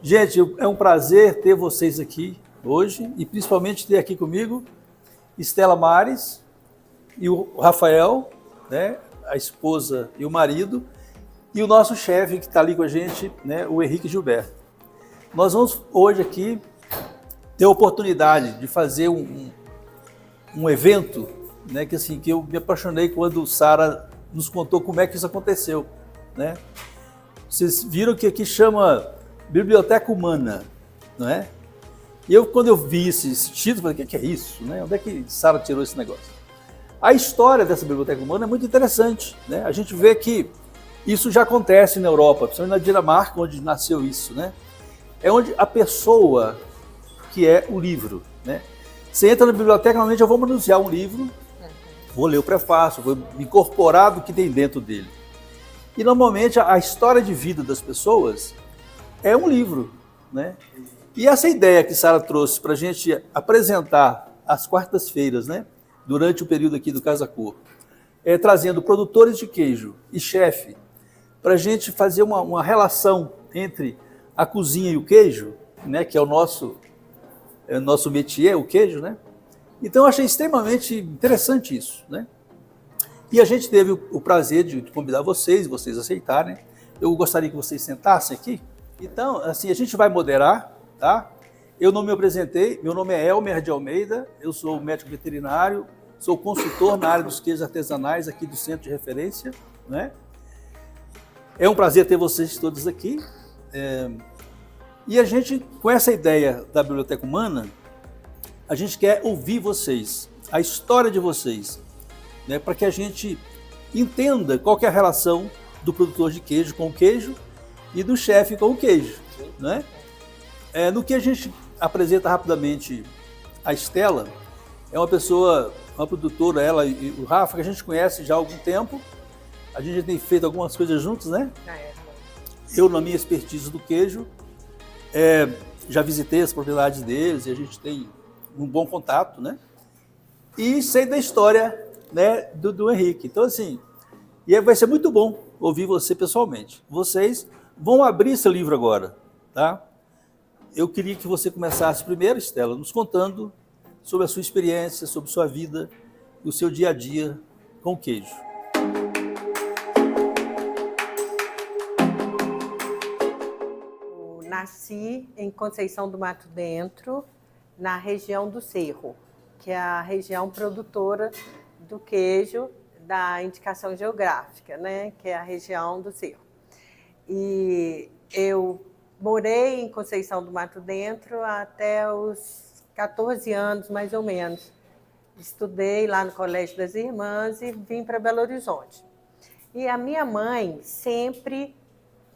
Gente, é um prazer ter vocês aqui hoje e principalmente ter aqui comigo Estela Mares e o Rafael, né, a esposa e o marido, e o nosso chefe que está ali com a gente, né, o Henrique Gilberto. Nós vamos hoje aqui ter a oportunidade de fazer um evento, né, que eu me apaixonei quando Sara nos contou como é que isso aconteceu, né? Vocês viram que aqui chama Biblioteca Humana, não é? E quando eu vi esse título, falei, o que é isso? Né? Onde é que Sara tirou esse negócio? A história dessa Biblioteca Humana é muito interessante, né? A gente vê que isso já acontece na Europa, principalmente na Dinamarca, onde nasceu isso, né? É onde a pessoa que é o livro, né? Você entra na biblioteca, normalmente eu vou manusear um livro, vou ler o prefácio, vou me incorporar do que tem dentro dele. E normalmente a história de vida das pessoas é um livro, né? E essa ideia que Sara trouxe para a gente apresentar às quartas-feiras, né? Durante o período aqui do Casa Cor, trazendo produtores de queijo e chefe, para a gente fazer uma relação entre a cozinha e o queijo, né? Que é o nosso métier, o queijo, né? Então eu achei extremamente interessante isso, né? E a gente teve o prazer de convidar vocês aceitarem. Eu gostaria que vocês sentassem aqui. Então, assim, a gente vai moderar, tá? Eu não me apresentei, meu nome é Elmer de Almeida, eu sou médico veterinário, sou consultor na área dos queijos artesanais aqui do Centro de Referência, né? É um prazer ter vocês todos aqui. E a gente, com essa ideia da Biblioteca Humana, a gente quer ouvir vocês, a história de vocês, né, para que a gente entenda qual que é a relação do produtor de queijo com o queijo e do chefe com o queijo, né? No que a gente apresenta rapidamente a Estela, é uma pessoa, uma produtora, ela e o Rafa, que a gente conhece já há algum tempo, a gente já tem feito algumas coisas juntos, né? Eu, na minha expertise do queijo, já visitei as propriedades deles e a gente tem um bom contato, né? E sei da história, né, do Henrique. Então, assim, vai ser muito bom ouvir você pessoalmente. Vocês vão abrir esse livro agora, tá? Eu queria que você começasse primeiro, Estela, nos contando sobre a sua experiência, sobre sua vida e o seu dia a dia com o queijo. Eu nasci em Conceição do Mato Dentro, na região do Cerro, que é a região produtora do queijo da indicação geográfica, né? Que é a região do Cerro. E eu morei em Conceição do Mato Dentro até os 14 anos, mais ou menos. Estudei lá no Colégio das Irmãs e vim para Belo Horizonte. E a minha mãe sempre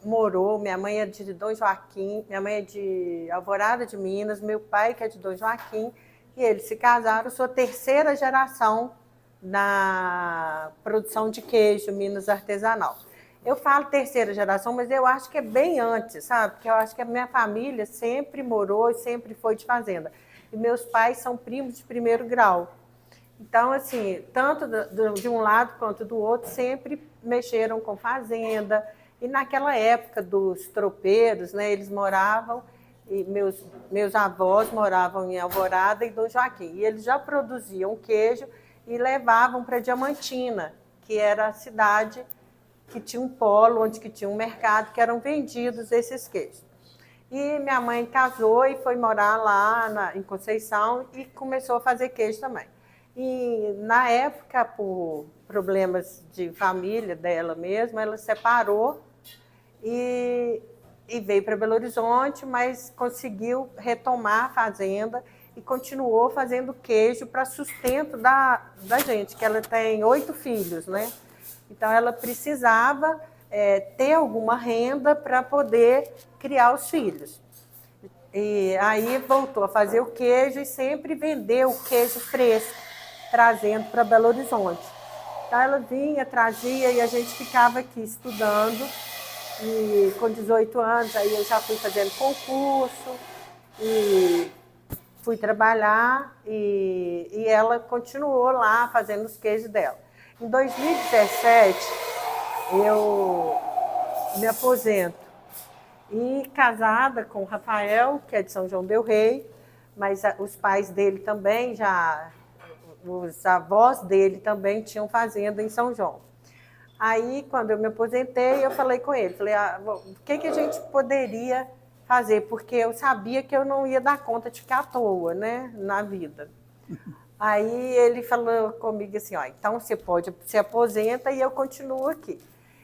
morou, minha mãe é de Dom Joaquim, minha mãe é de Alvorada de Minas, meu pai que é de Dom Joaquim, e eles se casaram, sou a terceira geração na produção de queijo, Minas artesanal. Eu falo terceira geração, mas eu acho que é bem antes, sabe? Porque eu acho que a minha família sempre morou e sempre foi de fazenda. E meus pais são primos de primeiro grau. Então, assim, tanto de um lado quanto do outro, sempre mexeram com fazenda. E naquela época dos tropeiros, né, eles moravam, e meus avós moravam em Alvorada e Dom Joaquim. E eles já produziam queijo e levavam para Diamantina, que era a cidade que tinha um polo, onde que tinha um mercado, que eram vendidos esses queijos. E minha mãe casou e foi morar lá em Conceição e começou a fazer queijo também. E na época, por problemas de família dela mesma, ela separou e veio para Belo Horizonte, mas conseguiu retomar a fazenda e continuou fazendo queijo para sustento da gente, que ela tem 8 filhos, né? Então, ela precisava ter alguma renda para poder criar os filhos. E aí voltou a fazer o queijo e sempre vendeu o queijo fresco, trazendo para Belo Horizonte. Então, ela vinha, trazia e a gente ficava aqui estudando. E com 18 anos, aí eu já fui fazendo concurso e fui trabalhar e ela continuou lá fazendo os queijos dela. Em 2017, eu me aposento E casada com o Rafael, que é de São João del Rei, mas os pais dele também os avós dele também tinham fazenda em São João. Aí, quando eu me aposentei, eu falei com ele, falei, o que a gente poderia fazer? Porque eu sabia que eu não ia dar conta de ficar à toa, né, na vida. Aí ele falou comigo assim, então você se aposenta e eu continuo aqui.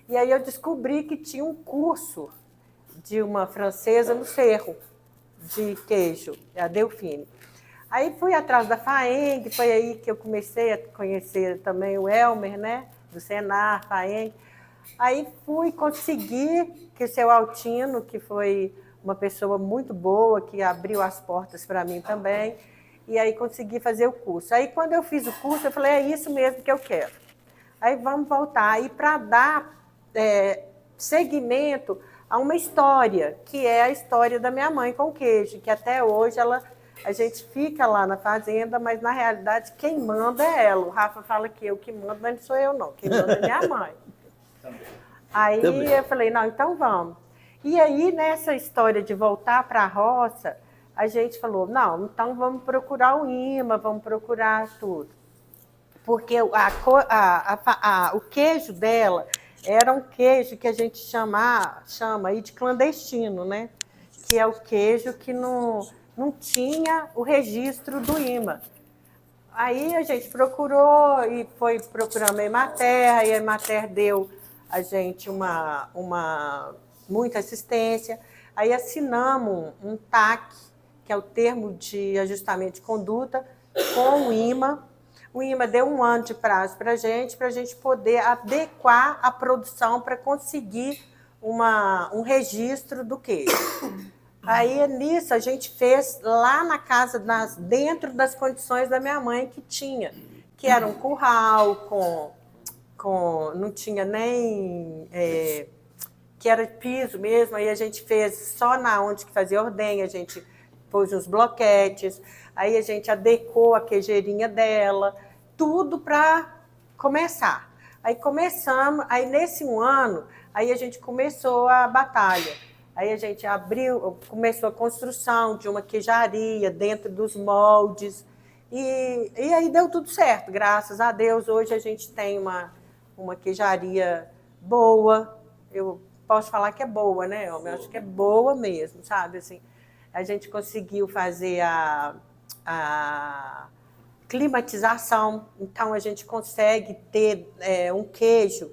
E aí eu descobri que tinha um curso de uma francesa no Cerro, de queijo, a Delfine. Aí fui atrás da Faeng, foi aí que eu comecei a conhecer também o Elmer, né, do Senar, Faeng. Aí consegui que o seu Altino, que foi uma pessoa muito boa, que abriu as portas para mim também, e aí consegui fazer o curso. Aí quando eu fiz o curso, eu falei, é isso mesmo que eu quero. Aí vamos voltar. Aí para dar seguimento a uma história, que é a história da minha mãe com o queijo, que até hoje a gente fica lá na fazenda, mas na realidade quem manda é ela. O Rafa fala que eu que mando, mas não sou eu não, quem manda é minha mãe. Aí também. Eu falei, não, então vamos. E aí nessa história de voltar para a roça, a gente falou, não, então vamos procurar o imã, vamos procurar tudo. Porque o queijo dela era um queijo que a gente chama aí de clandestino, né? Que é o queijo que não tinha o registro do imã. Aí a gente procurou e foi procurando a Emater, e a Emater deu a gente muita assistência. Aí assinamos um TAC, que é o termo de ajustamento de conduta, com o IMA. O IMA deu 1 ano de prazo para a gente poder adequar a produção para conseguir um registro do queijo. Aí, nisso, a gente fez lá na casa, dentro das condições da minha mãe que tinha, que era um curral, não tinha nem... que era piso mesmo, aí a gente fez só na onde que fazia ordenha, a gente pôs uns bloquetes, aí a gente adequou a queijeirinha dela, tudo para começar. Aí começamos, aí nesse 1 ano, aí a gente começou a batalha. Aí a gente começou a construção de uma queijaria dentro dos moldes, e aí deu tudo certo, graças a Deus. Hoje a gente tem uma queijaria boa, eu posso falar que é boa, né? Eu acho que é boa mesmo, sabe? Assim, a gente conseguiu fazer a climatização, então a gente consegue ter um queijo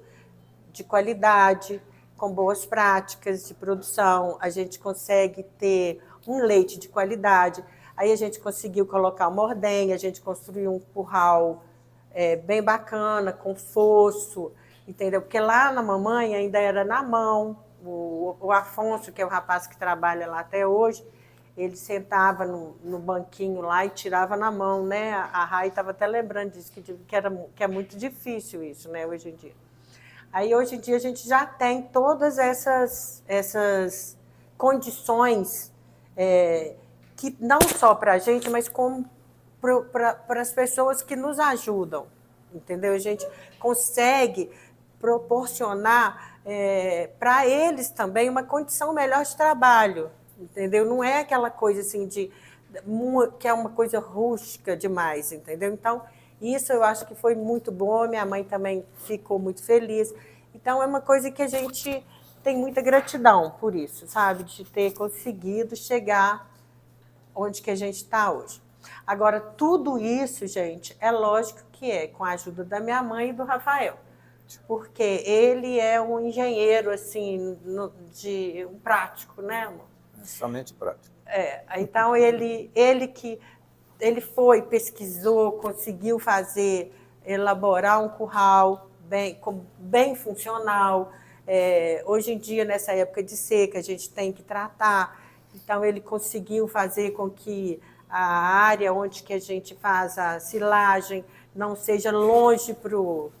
de qualidade, com boas práticas de produção, a gente consegue ter um leite de qualidade, aí a gente conseguiu colocar uma ordenha, a gente construiu um curral bem bacana, com fosso, entendeu? Porque lá na mamãe ainda era na mão, o Afonso, que é o rapaz que trabalha lá até hoje, ele sentava no banquinho lá e tirava na mão, né? A Rai estava até lembrando disso, que é muito difícil isso, né, hoje em dia. Aí, hoje em dia, a gente já tem todas essas condições, que não só para a gente, mas como para as pessoas que nos ajudam, entendeu? A gente consegue proporcionar para eles também uma condição melhor de trabalho, entendeu? Não é aquela coisa assim que é uma coisa rústica demais, entendeu? Então, isso eu acho que foi muito bom, minha mãe também ficou muito feliz. Então, é uma coisa que a gente tem muita gratidão por isso, sabe? De ter conseguido chegar onde que a gente está hoje. Agora, tudo isso, gente, é lógico que é com a ajuda da minha mãe e do Rafael, porque ele é um engenheiro, assim, um prático, né, amor? Somente prático. Então, ele foi, pesquisou, conseguiu elaborar um curral bem funcional. Hoje em dia, nessa época de seca, a gente tem que tratar. Então, ele conseguiu fazer com que a área onde que a gente faz a silagem não seja longe para o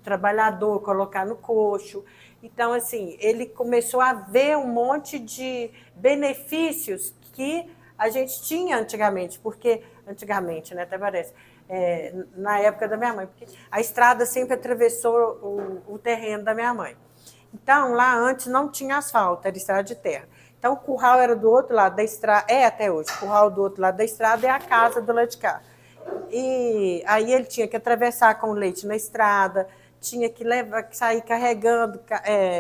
trabalhador colocar no coxo. Então, assim, ele começou a ver um monte de benefícios que a gente tinha antigamente, porque antigamente, né, até parece, na época da minha mãe, porque a estrada sempre atravessou o terreno da minha mãe. Então, lá antes não tinha asfalto, era estrada de terra. Então, o curral era do outro lado da estrada, até hoje, o curral do outro lado da estrada é a casa do lado de cá. E aí ele tinha que atravessar com o leite na estrada, tinha que sair carregando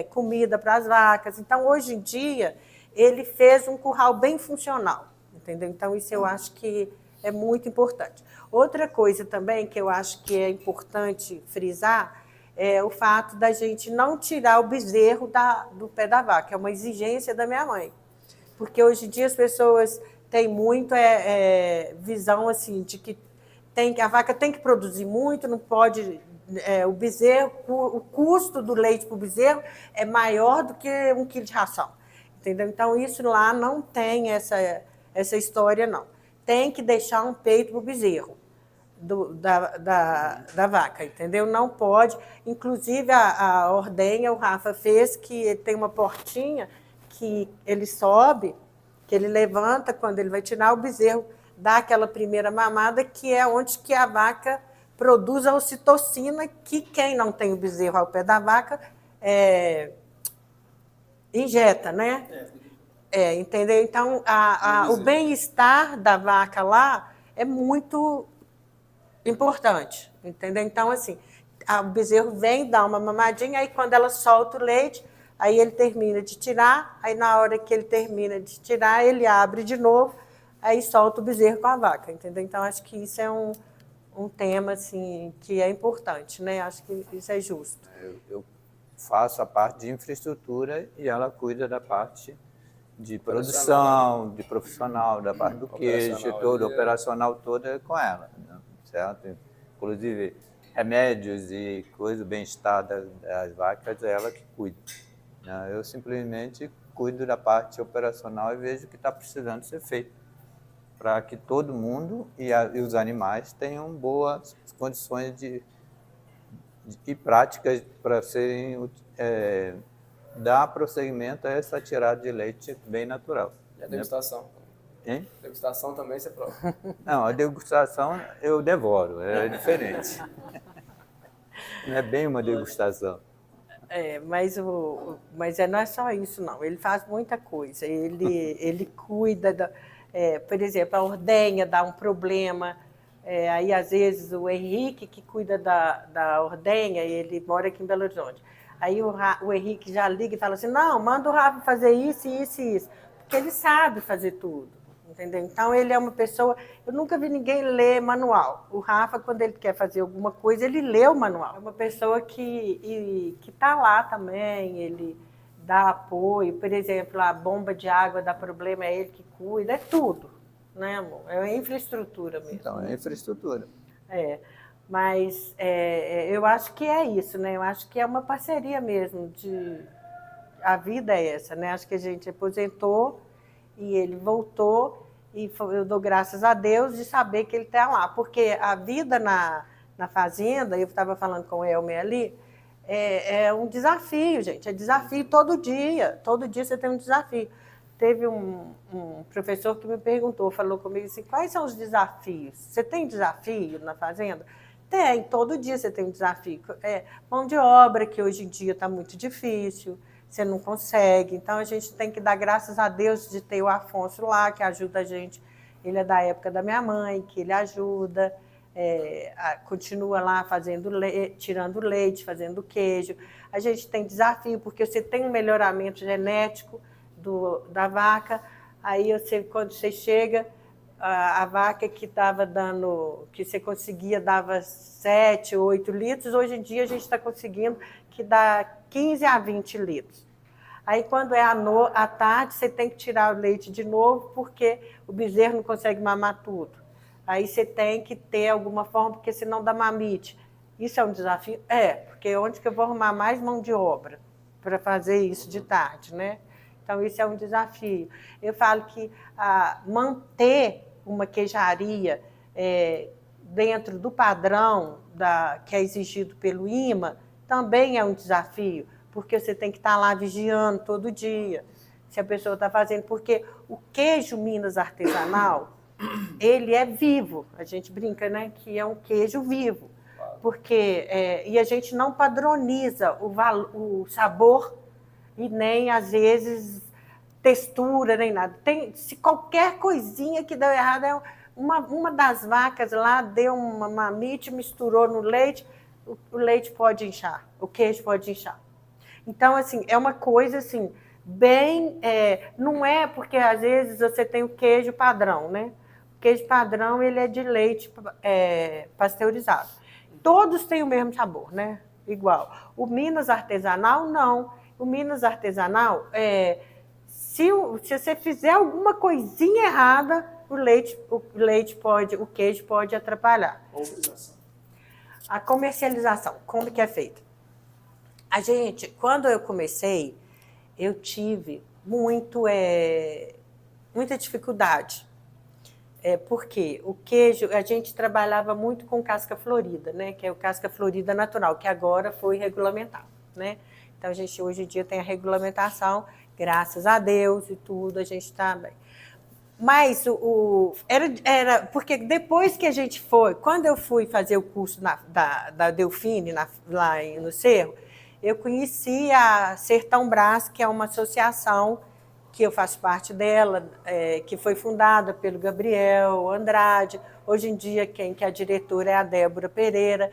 comida para as vacas. Então, hoje em dia, ele fez um curral bem funcional, entendeu? Então, isso eu acho que é muito importante. Outra coisa também que eu acho que é importante frisar é o fato da gente não tirar o bezerro do pé da vaca, é uma exigência da minha mãe. Porque hoje em dia as pessoas têm muito visão assim, de que a vaca tem que produzir muito, não pode. O bezerro, o custo do leite para o bezerro é maior do que 1 quilo de ração. Entendeu? Então, isso lá não tem essa história, não. Tem que deixar um peito para o bezerro da vaca, entendeu? Não pode. Inclusive, a ordenha, o Rafa fez, que tem uma portinha que ele sobe, que ele levanta, quando ele vai tirar o bezerro, dá aquela primeira mamada, que é onde que a vaca produz a ocitocina, que quem não tem o bezerro ao pé da vaca injeta, né? Entendeu? Então, o bem-estar da vaca lá é muito importante, entendeu? Então, assim, o bezerro vem, dá uma mamadinha, aí quando ela solta o leite, aí ele termina de tirar, aí na hora que ele termina de tirar, ele abre de novo, aí solta o bezerro com a vaca, entendeu? Então, acho que isso é um tema, assim, que é importante, né? Acho que isso é justo. Eu faço a parte de infraestrutura e ela cuida da parte de produção, de profissional, da parte do queijo, todo, operacional toda com ela, né? Certo? Inclusive, remédios e coisa, o bem-estar das vacas, é ela que cuida. Né? Eu simplesmente cuido da parte operacional e vejo o que está precisando ser feito, para que todo mundo e os animais tenham boas condições e práticas para serem dar prosseguimento a essa tirada de leite bem natural. E a degustação? Hein? Degustação também você prova? Não, a degustação eu devoro, é diferente. Não é bem uma degustação. Mas não é só isso, não. Ele faz muita coisa. Ele cuida, por exemplo, a ordenha dá um problema. Aí, às vezes, o Henrique, que cuida da ordenha, ele mora aqui em Belo Horizonte. Aí o Henrique já liga e fala assim, não, manda o Rafa fazer isso, isso e isso. Porque ele sabe fazer tudo. Entendeu? Então, ele é uma pessoa... Eu nunca vi ninguém ler manual. O Rafa, quando ele quer fazer alguma coisa, ele lê o manual. É uma pessoa que está lá também, ele dá apoio. Por exemplo, a bomba de água dá problema, é ele que cuida. É tudo, né, amor? É a infraestrutura mesmo. Então, é a infraestrutura. Mas eu acho que é isso, né? Eu acho que é uma parceria mesmo. A vida é essa, né? Acho que a gente aposentou e ele voltou, e eu dou graças a Deus de saber que ele está lá, porque a vida na fazenda, eu estava falando com o Elmer ali, é um desafio, gente, é desafio todo dia você tem um desafio. Teve um professor que me perguntou, falou comigo assim, quais são os desafios? Você tem desafio na fazenda? Tem, todo dia você tem um desafio. Mão de obra, que hoje em dia está muito difícil, você não consegue. Então, a gente tem que dar graças a Deus de ter o Afonso lá, que ajuda a gente. Ele é da época da minha mãe, que ele ajuda, continua lá tirando leite, fazendo queijo. A gente tem desafio, porque você tem um melhoramento genético da vaca. Aí, quando você chega, a vaca que estava dando, que você conseguia, dava 7, 8 litros, hoje em dia a gente está conseguindo que dá 15 a 20 litros. Aí, quando é à tarde, você tem que tirar o leite de novo, porque o bezerro não consegue mamar tudo. Aí você tem que ter alguma forma, porque senão dá mamite. Isso é um desafio? Porque onde que eu vou arrumar mais mão de obra para fazer isso de tarde, né? Então, isso é um desafio. Eu falo que manter uma queijaria dentro do padrão que é exigido pelo IMA também é um desafio, porque você tem que estar lá vigiando todo dia, se a pessoa está fazendo, porque o queijo Minas artesanal, ele é vivo, a gente brinca, né, que é um queijo vivo, porque e a gente não padroniza o sabor e nem, às vezes, textura, nem nada. Se qualquer coisinha que deu errado, uma das vacas lá deu uma mamite, misturou no leite, o leite pode inchar, o queijo pode inchar. Então, assim, é uma coisa assim, bem... não é porque, às vezes, você tem o queijo padrão, né? O queijo padrão, ele é de leite pasteurizado. Todos têm o mesmo sabor, né? Igual. O Minas artesanal, não. O Minas artesanal, se você fizer alguma coisinha errada, o queijo pode atrapalhar. A comercialização, como que é feita? A gente, quando eu comecei, eu tive muita dificuldade. Porque o queijo, a gente trabalhava muito com casca florida, né? Que é o casca florida natural, que agora foi regulamentado, né? Então, a gente hoje em dia tem a regulamentação, graças a Deus e tudo, a gente está bem. Mas era porque depois que a gente foi, quando eu fui fazer o curso da Delfine, lá no Cerro, eu conheci a Sertão Brás, que é uma associação que eu faço parte dela, que foi fundada pelo Gabriel Andrade. Hoje em dia, quem é a diretora é a Débora Pereira.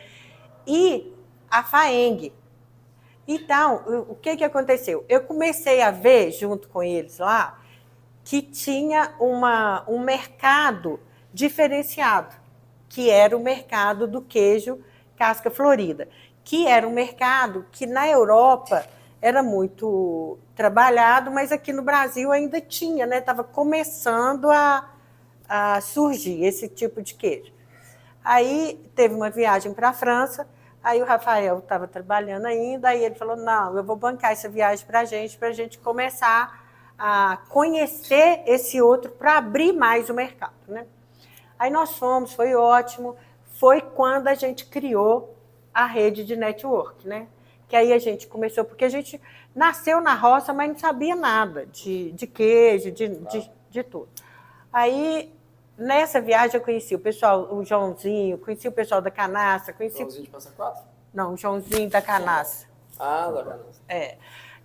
E a FAENG. Então, o que aconteceu? Eu comecei a ver, junto com eles lá, que tinha um mercado diferenciado, que era o mercado do queijo casca florida, que era um mercado que na Europa era muito trabalhado, mas aqui no Brasil ainda tinha, né? Estava começando a surgir esse tipo de queijo. Aí teve uma viagem para a França, aí o Rafael estava trabalhando ainda, aí ele falou, não, eu vou bancar essa viagem para a gente começar a conhecer esse outro para abrir mais o mercado, né? Aí nós fomos, foi ótimo, foi quando a gente criou a rede de network, né? Que aí a gente começou, porque a gente nasceu na roça, mas não sabia nada de queijo, de tudo. Aí, nessa viagem, eu conheci o pessoal, o Joãozinho, conheci o pessoal da Canaça, conheci... Joãozinho de Passa Quatro? Não, o Joãozinho da Canaça. Ah, da Canaça.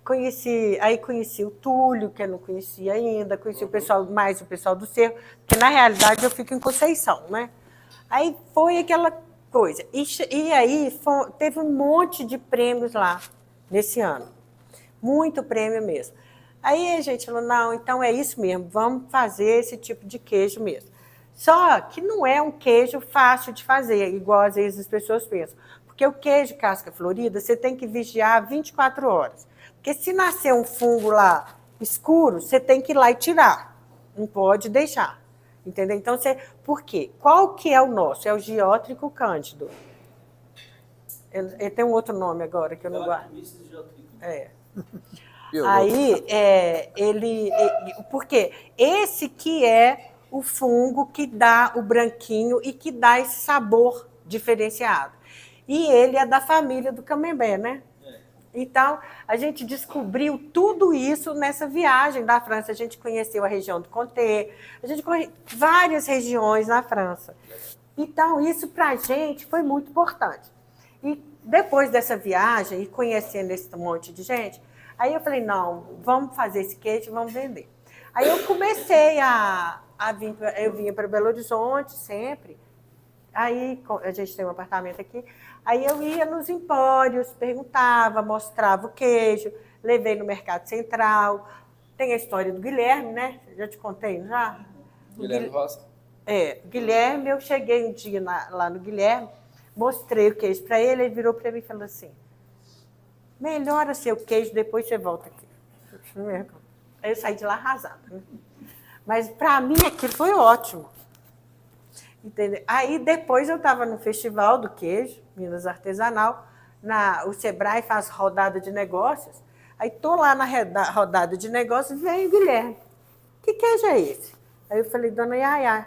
Conheci o Túlio, que eu não conhecia ainda, conheci o pessoal do Cerro, que na realidade eu fico em Conceição, né? Aí foi aquela coisa. E aí teve um monte de prêmios lá nesse ano. Muito prêmio mesmo. Aí a gente falou, não, então é isso mesmo, vamos fazer esse tipo de queijo mesmo. Só que não é um queijo fácil de fazer, igual às vezes as pessoas pensam. Porque o queijo casca florida, você tem que vigiar 24 horas. Porque se nascer um fungo lá escuro, você tem que ir lá e tirar. Não pode deixar. Entendeu? Então, por quê? Qual que é o nosso? É o Geótrico cândido. Ele tem um outro nome agora, que eu não guardo. Aí, porque esse que é o fungo que dá o branquinho e que dá esse sabor diferenciado. E ele é da família do camembert, né? Então, a gente descobriu tudo isso nessa viagem da França. A gente conheceu a região do Comté, a gente conheceu várias regiões na França. Então, isso para a gente foi muito importante. E depois dessa viagem, e conhecendo esse monte de gente, aí eu falei, não, vamos fazer esse queijo e vamos vender. Aí eu comecei eu vinha para Belo Horizonte sempre, aí a gente tem um apartamento aqui, aí eu ia nos empórios, perguntava, mostrava o queijo, levei no Mercado Central. Tem a história do Guilherme, né? Já te contei, não já? Guilherme Roça? Guilherme, eu cheguei um dia lá no Guilherme, mostrei o queijo para ele, ele virou para mim e falou assim, melhora seu queijo, depois você volta aqui. Aí eu saí de lá arrasada, né? Mas para mim aquilo foi ótimo. Entendeu? Aí depois eu estava no Festival do Queijo, Minas Artesanal, o Sebrae faz rodada de negócios, aí estou lá na rodada de negócios e vem o Guilherme. Que queijo é esse? Aí eu falei, dona Yaya,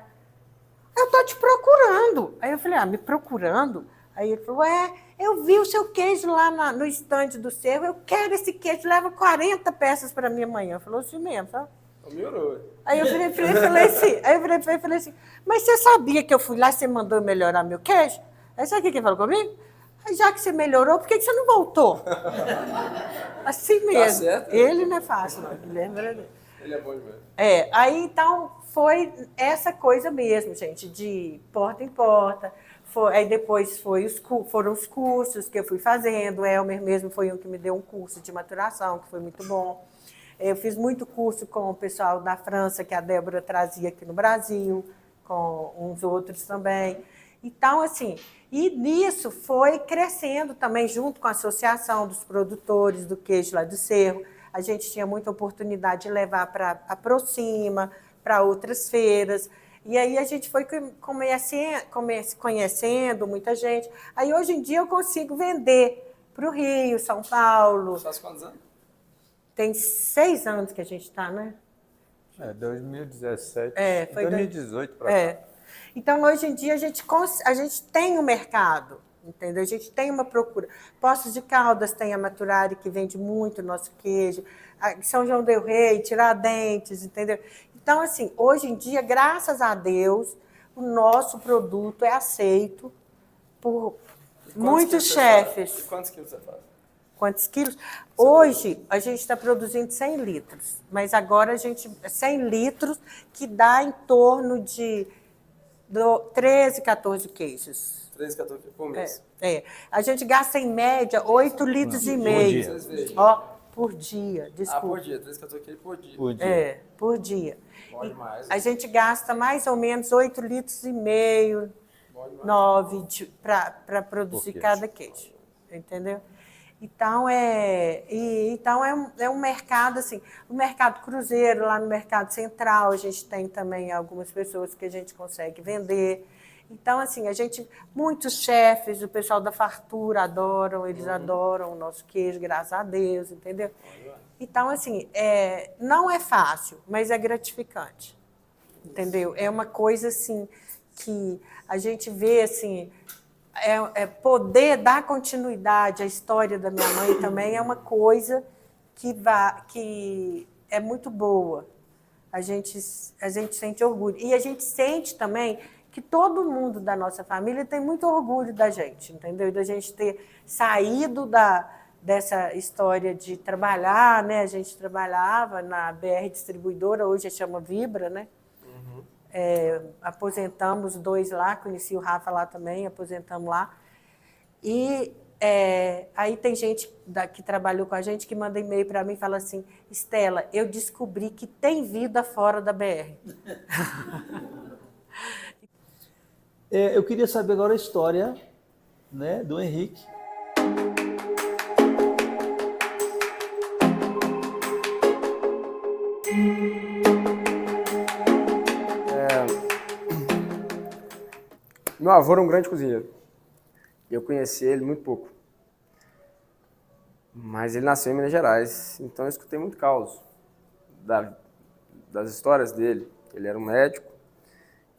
eu estou te procurando. Aí eu falei, me procurando? Aí ele falou, eu vi o seu queijo lá no estande do Cerro, eu quero esse queijo, leva 40 peças para minha manhã. Falou assim mesmo, sabe? Aí eu falei assim, mas você sabia que eu fui lá e você mandou melhorar meu queijo? Aí sabe o que ele falou comigo? Já que você melhorou, por que você não voltou? Assim mesmo. certo. Ele não é fácil, não. Lembra? Ele é bom demais. Aí então foi essa coisa mesmo, gente, de porta em porta. Aí depois foram os cursos que eu fui fazendo. O Elmer mesmo foi um que me deu um curso de maturação, que foi muito bom. Eu fiz muito curso com o pessoal da França, que a Débora trazia aqui no Brasil, com uns outros também. Então, assim, e nisso foi crescendo também, junto com a Associação dos Produtores do Queijo lá do Cerro. A gente tinha muita oportunidade de levar para a Proxima, para outras feiras. E aí a gente foi conhecendo muita gente. Aí hoje em dia eu consigo vender para o Rio, São Paulo. Faz quantos anos? Tem 6 anos que a gente está, né? 2017. Foi 2018 para cá. Então, hoje em dia, a gente tem um mercado, entendeu? A gente tem uma procura. Poços de Caldas tem a Maturari, que vende muito nosso queijo. São João del Rei, Tiradentes, entendeu? Então, assim, hoje em dia, graças a Deus, o nosso produto é aceito por muitos chefes. E quantos quilos você faz? Quantos quilos? Hoje, a gente está produzindo 100 litros, mas agora a gente... 100 litros, que dá em torno de 13, 14 queijos. 13, 14 quilos por mês. A gente gasta, em média, 8 litros e meio. Vocês vejam. Por dia, desculpa. Por dia, 13, 14 quilos por dia. Por dia. Bom demais. A gente gasta mais ou menos 8 litros e meio, Bom demais. 9 para produzir cada queijo. Entendeu? Então, é um mercado, assim, o mercado cruzeiro, lá no Mercado Central, a gente tem também algumas pessoas que a gente consegue vender. Então, assim, muitos chefes, o pessoal da fartura adoram, eles adoram o nosso queijo, graças a Deus, entendeu? Então, assim, não é fácil, mas é gratificante, entendeu? É uma coisa, assim, que a gente vê, assim... poder dar continuidade à história da minha mãe também é uma coisa que é muito boa. A gente sente orgulho. E a gente sente também que todo mundo da nossa família tem muito orgulho da gente, entendeu? Da gente ter saído dessa história de trabalhar, né? A gente trabalhava na BR Distribuidora, hoje chama Vibra, né? Aposentamos 2 lá, conheci o Rafa lá também, aposentamos lá. E aí tem gente que trabalhou com a gente que manda e-mail para mim e fala assim: Estela, eu descobri que tem vida fora da BR. Eu queria saber agora a história, né, do Henrique. Meu avô era um grande cozinheiro. Eu conheci ele muito pouco. Mas ele nasceu em Minas Gerais, então eu escutei muito caos das histórias dele. Ele era um médico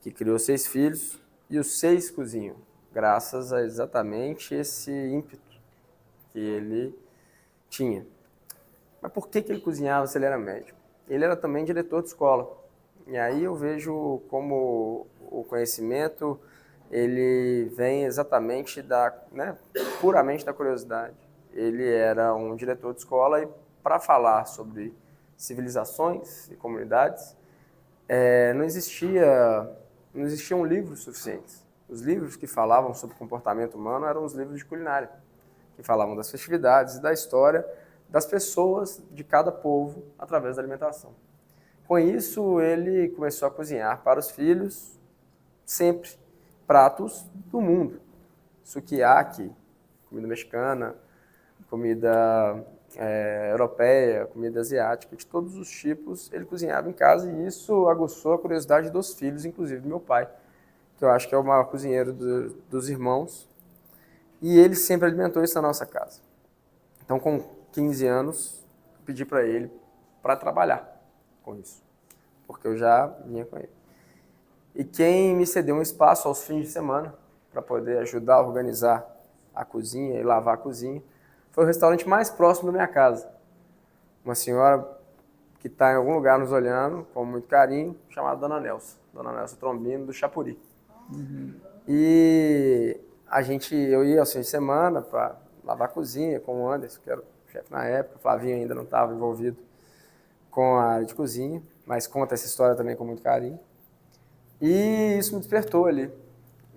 que criou 6 filhos e os 6 cozinham, graças a exatamente esse ímpeto que ele tinha. Mas por que ele cozinhava se ele era médico? Ele era também diretor de escola. E aí eu vejo como o conhecimento... ele vem exatamente puramente da curiosidade. Ele era um diretor de escola e, para falar sobre civilizações e comunidades, não existiam livros suficientes. Os livros que falavam sobre comportamento humano eram os livros de culinária, que falavam das festividades e da história das pessoas de cada povo através da alimentação. Com isso, ele começou a cozinhar para os filhos sempre pratos do mundo. Sukiyaki, comida mexicana, comida europeia, comida asiática, de todos os tipos, ele cozinhava em casa e isso aguçou a curiosidade dos filhos, inclusive do meu pai, que eu acho que é o maior cozinheiro dos irmãos, e ele sempre alimentou isso na nossa casa. Então, com 15 anos, eu pedi para ele para trabalhar com isso, porque eu já vinha com ele. E quem me cedeu um espaço aos fins de semana para poder ajudar a organizar a cozinha e lavar a cozinha foi o restaurante mais próximo da minha casa. Uma senhora que está em algum lugar nos olhando, com muito carinho, chamada Dona Nelsa Trombino, do Chapuri. E eu ia aos fins de semana para lavar a cozinha com o Anderson, que era o chefe na época. O Flavinho ainda não estava envolvido com a área de cozinha, mas conta essa história também com muito carinho. E isso me despertou ali.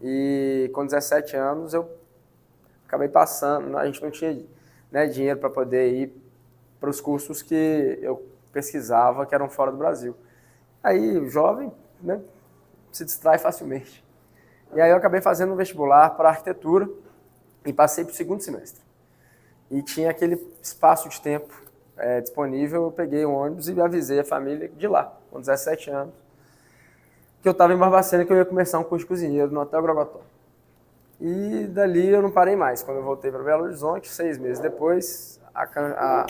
E com 17 anos eu acabei passando, a gente não tinha, né, dinheiro para poder ir para os cursos que eu pesquisava, que eram fora do Brasil. Aí, jovem, né, se distrai facilmente. E aí eu acabei fazendo um vestibular para arquitetura e passei para o segundo semestre. E tinha aquele espaço de tempo disponível, eu peguei um ônibus e avisei a família de lá, com 17 anos, que eu estava em Barbacena, que eu ia começar um curso de cozinheiro no Hotel Grogotó. E dali eu não parei mais. Quando eu voltei para Belo Horizonte, 6 meses depois, a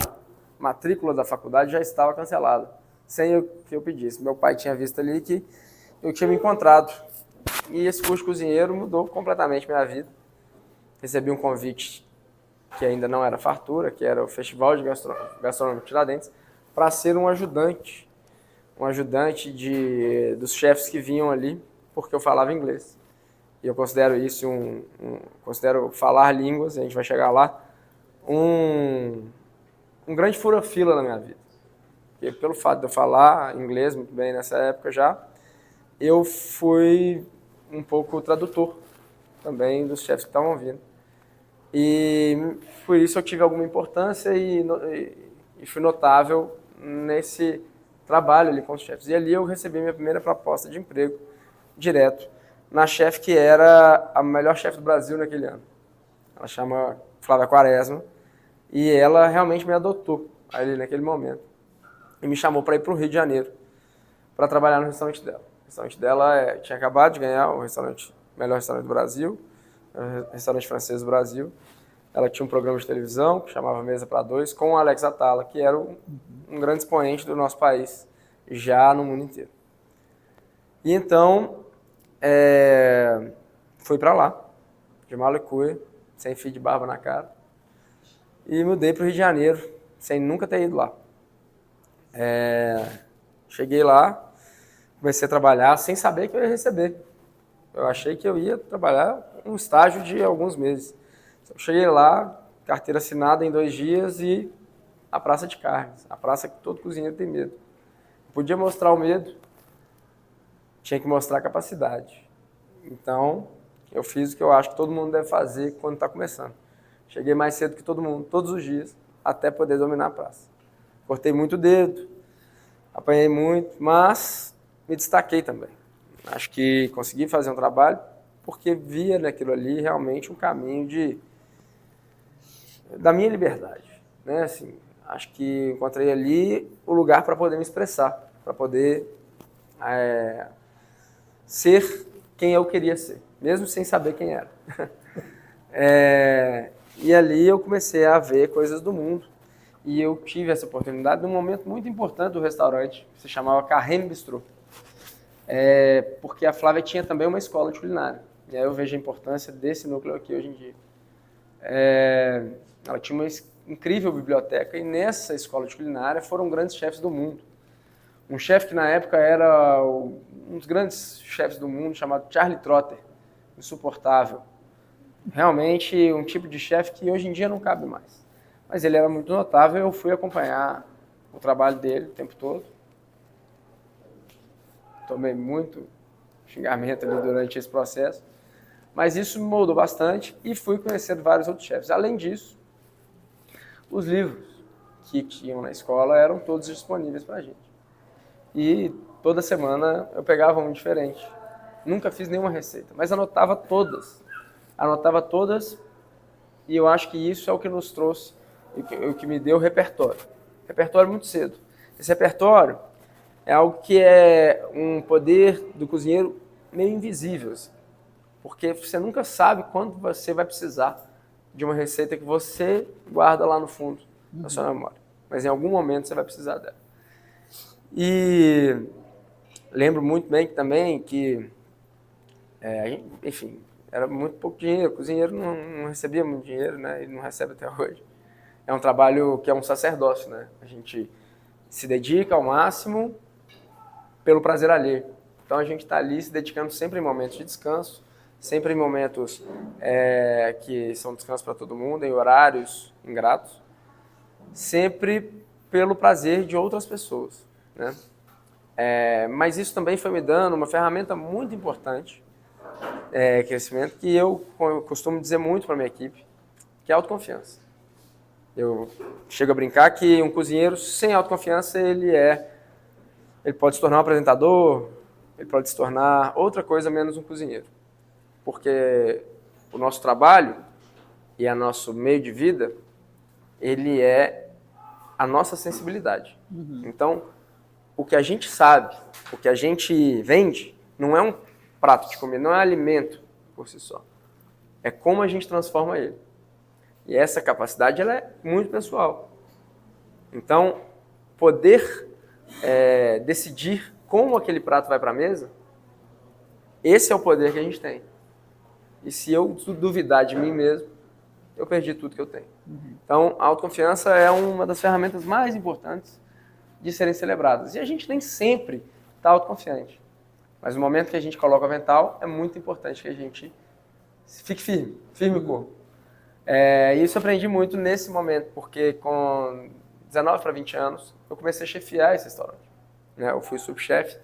matrícula da faculdade já estava cancelada, sem que eu pedisse. Meu pai tinha visto ali que eu tinha me encontrado. E esse curso de cozinheiro mudou completamente minha vida. Recebi um convite que ainda não era fartura, que era o Festival de Gastronômico Tiradentes, para ser um ajudante dos chefes que vinham ali, porque eu falava inglês. E eu considero isso considero falar línguas, a gente vai chegar lá, um grande fura-fila na minha vida. Porque pelo fato de eu falar inglês muito bem nessa época já, eu fui um pouco tradutor também dos chefes que estavam vindo. E por isso eu tive alguma importância e fui notável nesse trabalho ali com os chefes. E ali eu recebi minha primeira proposta de emprego direto na chefe que era a melhor chefe do Brasil naquele ano. Ela chama Flávia Quaresma e ela realmente me adotou ali naquele momento e me chamou para ir para o Rio de Janeiro para trabalhar no restaurante dela. O restaurante dela tinha acabado de ganhar o melhor restaurante do Brasil, o restaurante francês do Brasil. Ela tinha um programa de televisão que chamava Mesa para Dois com o Alex Atala, que era um grande expoente do nosso país, já no mundo inteiro. E então, fui para lá, de mala e cuia, sem fio de barba na cara, e mudei para o Rio de Janeiro, sem nunca ter ido lá. Cheguei lá, comecei a trabalhar sem saber que eu ia receber. Eu achei que eu ia trabalhar um estágio de alguns meses. Eu cheguei lá, carteira assinada em 2 dias e a praça de carnes, a praça que todo cozinheiro tem medo. Eu podia mostrar o medo, tinha que mostrar a capacidade. Então, eu fiz o que eu acho que todo mundo deve fazer quando está começando. Cheguei mais cedo que todo mundo, todos os dias, até poder dominar a praça. Cortei muito dedo, apanhei muito, mas me destaquei também. Acho que consegui fazer um trabalho porque via naquilo ali realmente um caminho da minha liberdade, né? Assim, acho que encontrei ali o lugar para poder me expressar, para poder ser quem eu queria ser, mesmo sem saber quem era. E ali eu comecei a ver coisas do mundo e eu tive essa oportunidade num momento muito importante do restaurante, que se chamava Carré Bistrô. Porque a Flávia tinha também uma escola de culinária. E aí eu vejo a importância desse núcleo aqui hoje em dia. Ela tinha uma incrível biblioteca e nessa escola de culinária foram grandes chefes do mundo. Um chefe que na época era um dos grandes chefes do mundo, chamado Charlie Trotter, insuportável. Realmente um tipo de chefe que hoje em dia não cabe mais. Mas ele era muito notável e eu fui acompanhar o trabalho dele o tempo todo. Tomei muito xingamento ali durante esse processo, mas isso me moldou bastante e fui conhecendo vários outros chefes. Além disso, os livros que tinham na escola eram todos disponíveis para a gente. E toda semana eu pegava um diferente. Nunca fiz nenhuma receita, mas anotava todas. E eu acho que isso é o que nos trouxe, o que me deu repertório. Repertório muito cedo. Esse repertório é algo que é um poder do cozinheiro meio invisível, assim, porque você nunca sabe quando você vai precisar de uma receita que você guarda lá no fundo da sua memória. Mas em algum momento você vai precisar dela. E lembro muito bem também que, enfim, era muito pouco dinheiro. O cozinheiro não recebia muito dinheiro, né? E não recebe até hoje. É um trabalho que é um sacerdócio, né? A gente se dedica ao máximo pelo prazer alheio. Então a gente está ali se dedicando sempre em momentos de descanso, sempre em momentos que são descanso para todo mundo, em horários ingratos, sempre pelo prazer de outras pessoas, né? Mas isso também foi me dando uma ferramenta muito importante, crescimento, que eu costumo dizer muito para minha equipe, que é a autoconfiança. Eu chego a brincar que um cozinheiro sem autoconfiança, ele pode se tornar um apresentador, ele pode se tornar outra coisa menos um cozinheiro. Porque o nosso trabalho e o nosso meio de vida, ele é a nossa sensibilidade. Então, o que a gente sabe, o que a gente vende, não é um prato de comida, não é alimento por si só. É como a gente transforma ele. E essa capacidade, ela é muito pessoal. Então, poder decidir como aquele prato vai para a mesa, esse é o poder que a gente tem. E se eu duvidar de mim mesmo, eu perdi tudo que eu tenho. Então, a autoconfiança é uma das ferramentas mais importantes de serem celebradas. E a gente nem sempre está autoconfiante. Mas no momento que a gente coloca o avental, é muito importante que a gente fique firme o corpo. Isso eu aprendi muito nesse momento, porque com 19 para 20 anos, eu comecei a chefiar esse restaurante. Eu fui subchefe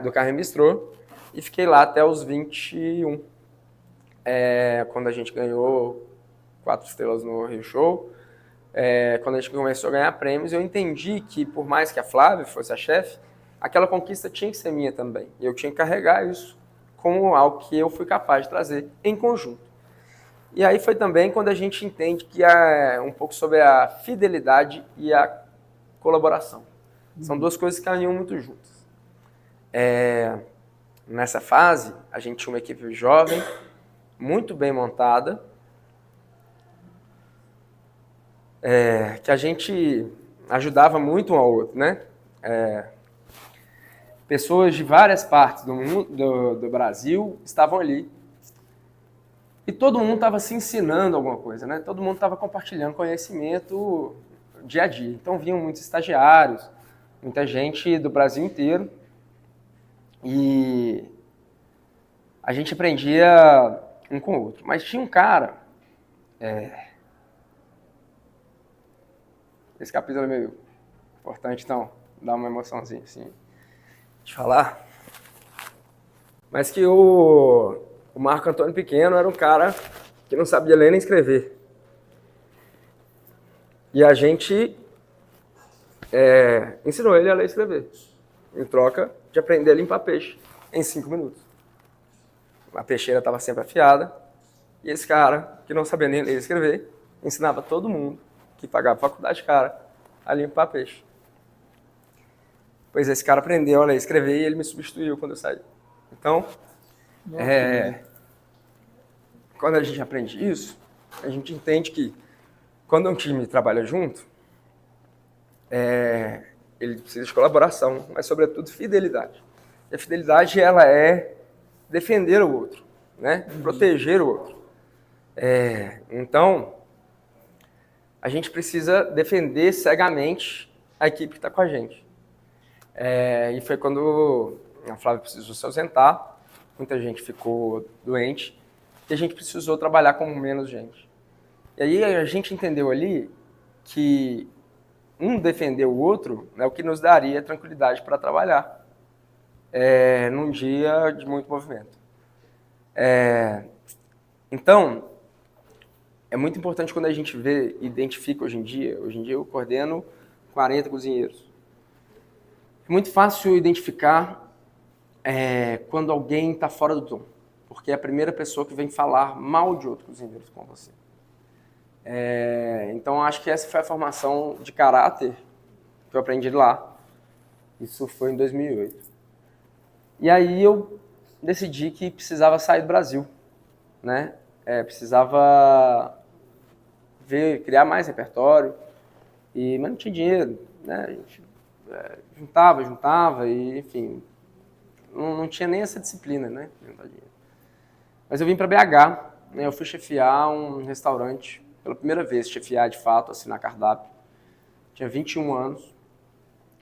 do Carré Bistrô e fiquei lá até os 21. Quando a gente ganhou 4 estrelas no Rio Show, quando a gente começou a ganhar prêmios, eu entendi que, por mais que a Flávia fosse a chefe, aquela conquista tinha que ser minha também. E eu tinha que carregar isso como algo que eu fui capaz de trazer em conjunto. E aí foi também quando a gente entende que é um pouco sobre a fidelidade e a colaboração. São duas coisas que caminham muito juntas. Nessa fase, a gente tinha uma equipe jovem, muito bem montada, que a gente ajudava muito um ao outro, né? Pessoas de várias partes do mundo, do Brasil estavam ali. E todo mundo estava se ensinando alguma coisa, né? Todo mundo estava compartilhando conhecimento dia a dia. Então vinham muitos estagiários, muita gente do Brasil inteiro. E a gente aprendia um com o outro. Mas tinha um cara... Esse capítulo é meio importante, então dá uma emoçãozinha assim de falar. Mas que o Marco Antônio Pequeno era um cara que não sabia ler nem escrever. E a gente ensinou ele a ler e escrever, em troca de aprender a limpar peixe em 5 minutos. A peixeira estava sempre afiada, e esse cara, que não sabia nem ler e escrever, ensinava todo mundo que pagava faculdade cara a limpar peixe. Pois esse cara aprendeu a ler e escrever e ele me substituiu quando eu saí. Então, quando a gente aprende isso, a gente entende que quando um time trabalha junto, ele precisa de colaboração, mas sobretudo fidelidade. E a fidelidade, ela é defender o outro, né? Proteger o outro. Então, a gente precisa defender cegamente a equipe que está com a gente. E foi quando a Flávia precisou se ausentar, muita gente ficou doente, e a gente precisou trabalhar com menos gente. E aí a gente entendeu ali que um defender o outro é o que nos daria tranquilidade para trabalhar num dia de muito movimento. Então, é muito importante quando a gente identifica hoje em dia eu coordeno 40 cozinheiros. É muito fácil identificar quando alguém está fora do tom, porque é a primeira pessoa que vem falar mal de outro cozinheiro com você. Então, acho que essa foi a formação de caráter que eu aprendi lá. Isso foi em 2008. E aí eu decidi que precisava sair do Brasil, né? Precisava criar mais repertório, mas não tinha dinheiro, né? A gente juntava e, enfim, não tinha nem essa disciplina, né? Mas eu vim para BH, né? Eu fui chefiar um restaurante pela primeira vez, chefiar de fato, assinar cardápio. Tinha 21 anos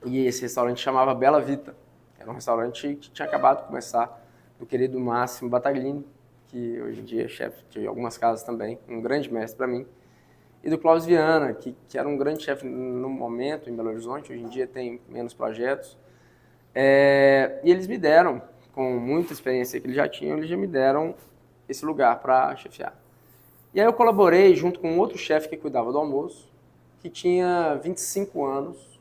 e esse restaurante chamava Bela Vita. Era um restaurante que tinha acabado de começar, do querido Máximo Battaglini. que hoje em dia é chefe de algumas casas também, um grande mestre para mim, e do Cláudio Viana, que era um grande chefe no momento em Belo Horizonte, hoje em dia tem menos projetos. E eles me deram, com muita experiência que eles já tinham, eles já me deram esse lugar para chefiar. E aí eu colaborei junto com outro chefe que cuidava do almoço, que tinha 25 anos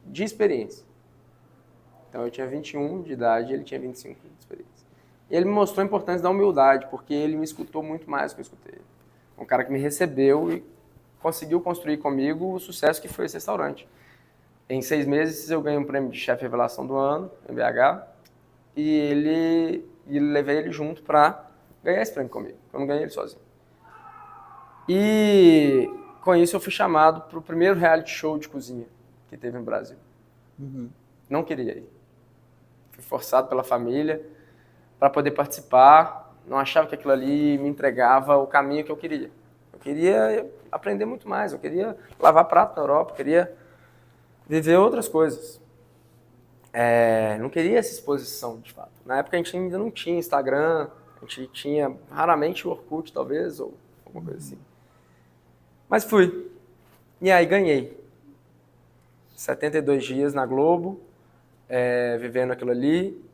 de experiência. Então eu tinha 21 de idade e ele tinha 25 de experiência. E ele me mostrou a importância da humildade, porque ele me escutou muito mais do que eu escutei. Um cara que me recebeu e conseguiu construir comigo o sucesso que foi esse restaurante. Em 6 meses eu ganhei um prêmio de chefe revelação do ano, em BH, e levei ele junto para ganhar esse prêmio comigo. Eu não ganhei ele sozinho. E com isso eu fui chamado para o primeiro reality show de cozinha que teve no Brasil. Não queria ir. Fui forçado pela família para poder participar. Não achava que aquilo ali me entregava o caminho que eu queria. Eu queria aprender muito mais. Eu queria lavar prato na Europa. Eu queria viver outras coisas. Não queria essa exposição, de fato. Na época a gente ainda não tinha Instagram. A gente tinha raramente o Orkut, talvez, ou alguma coisa assim. Mas fui. E aí ganhei. 72 dias na Globo, vivendo aquilo ali.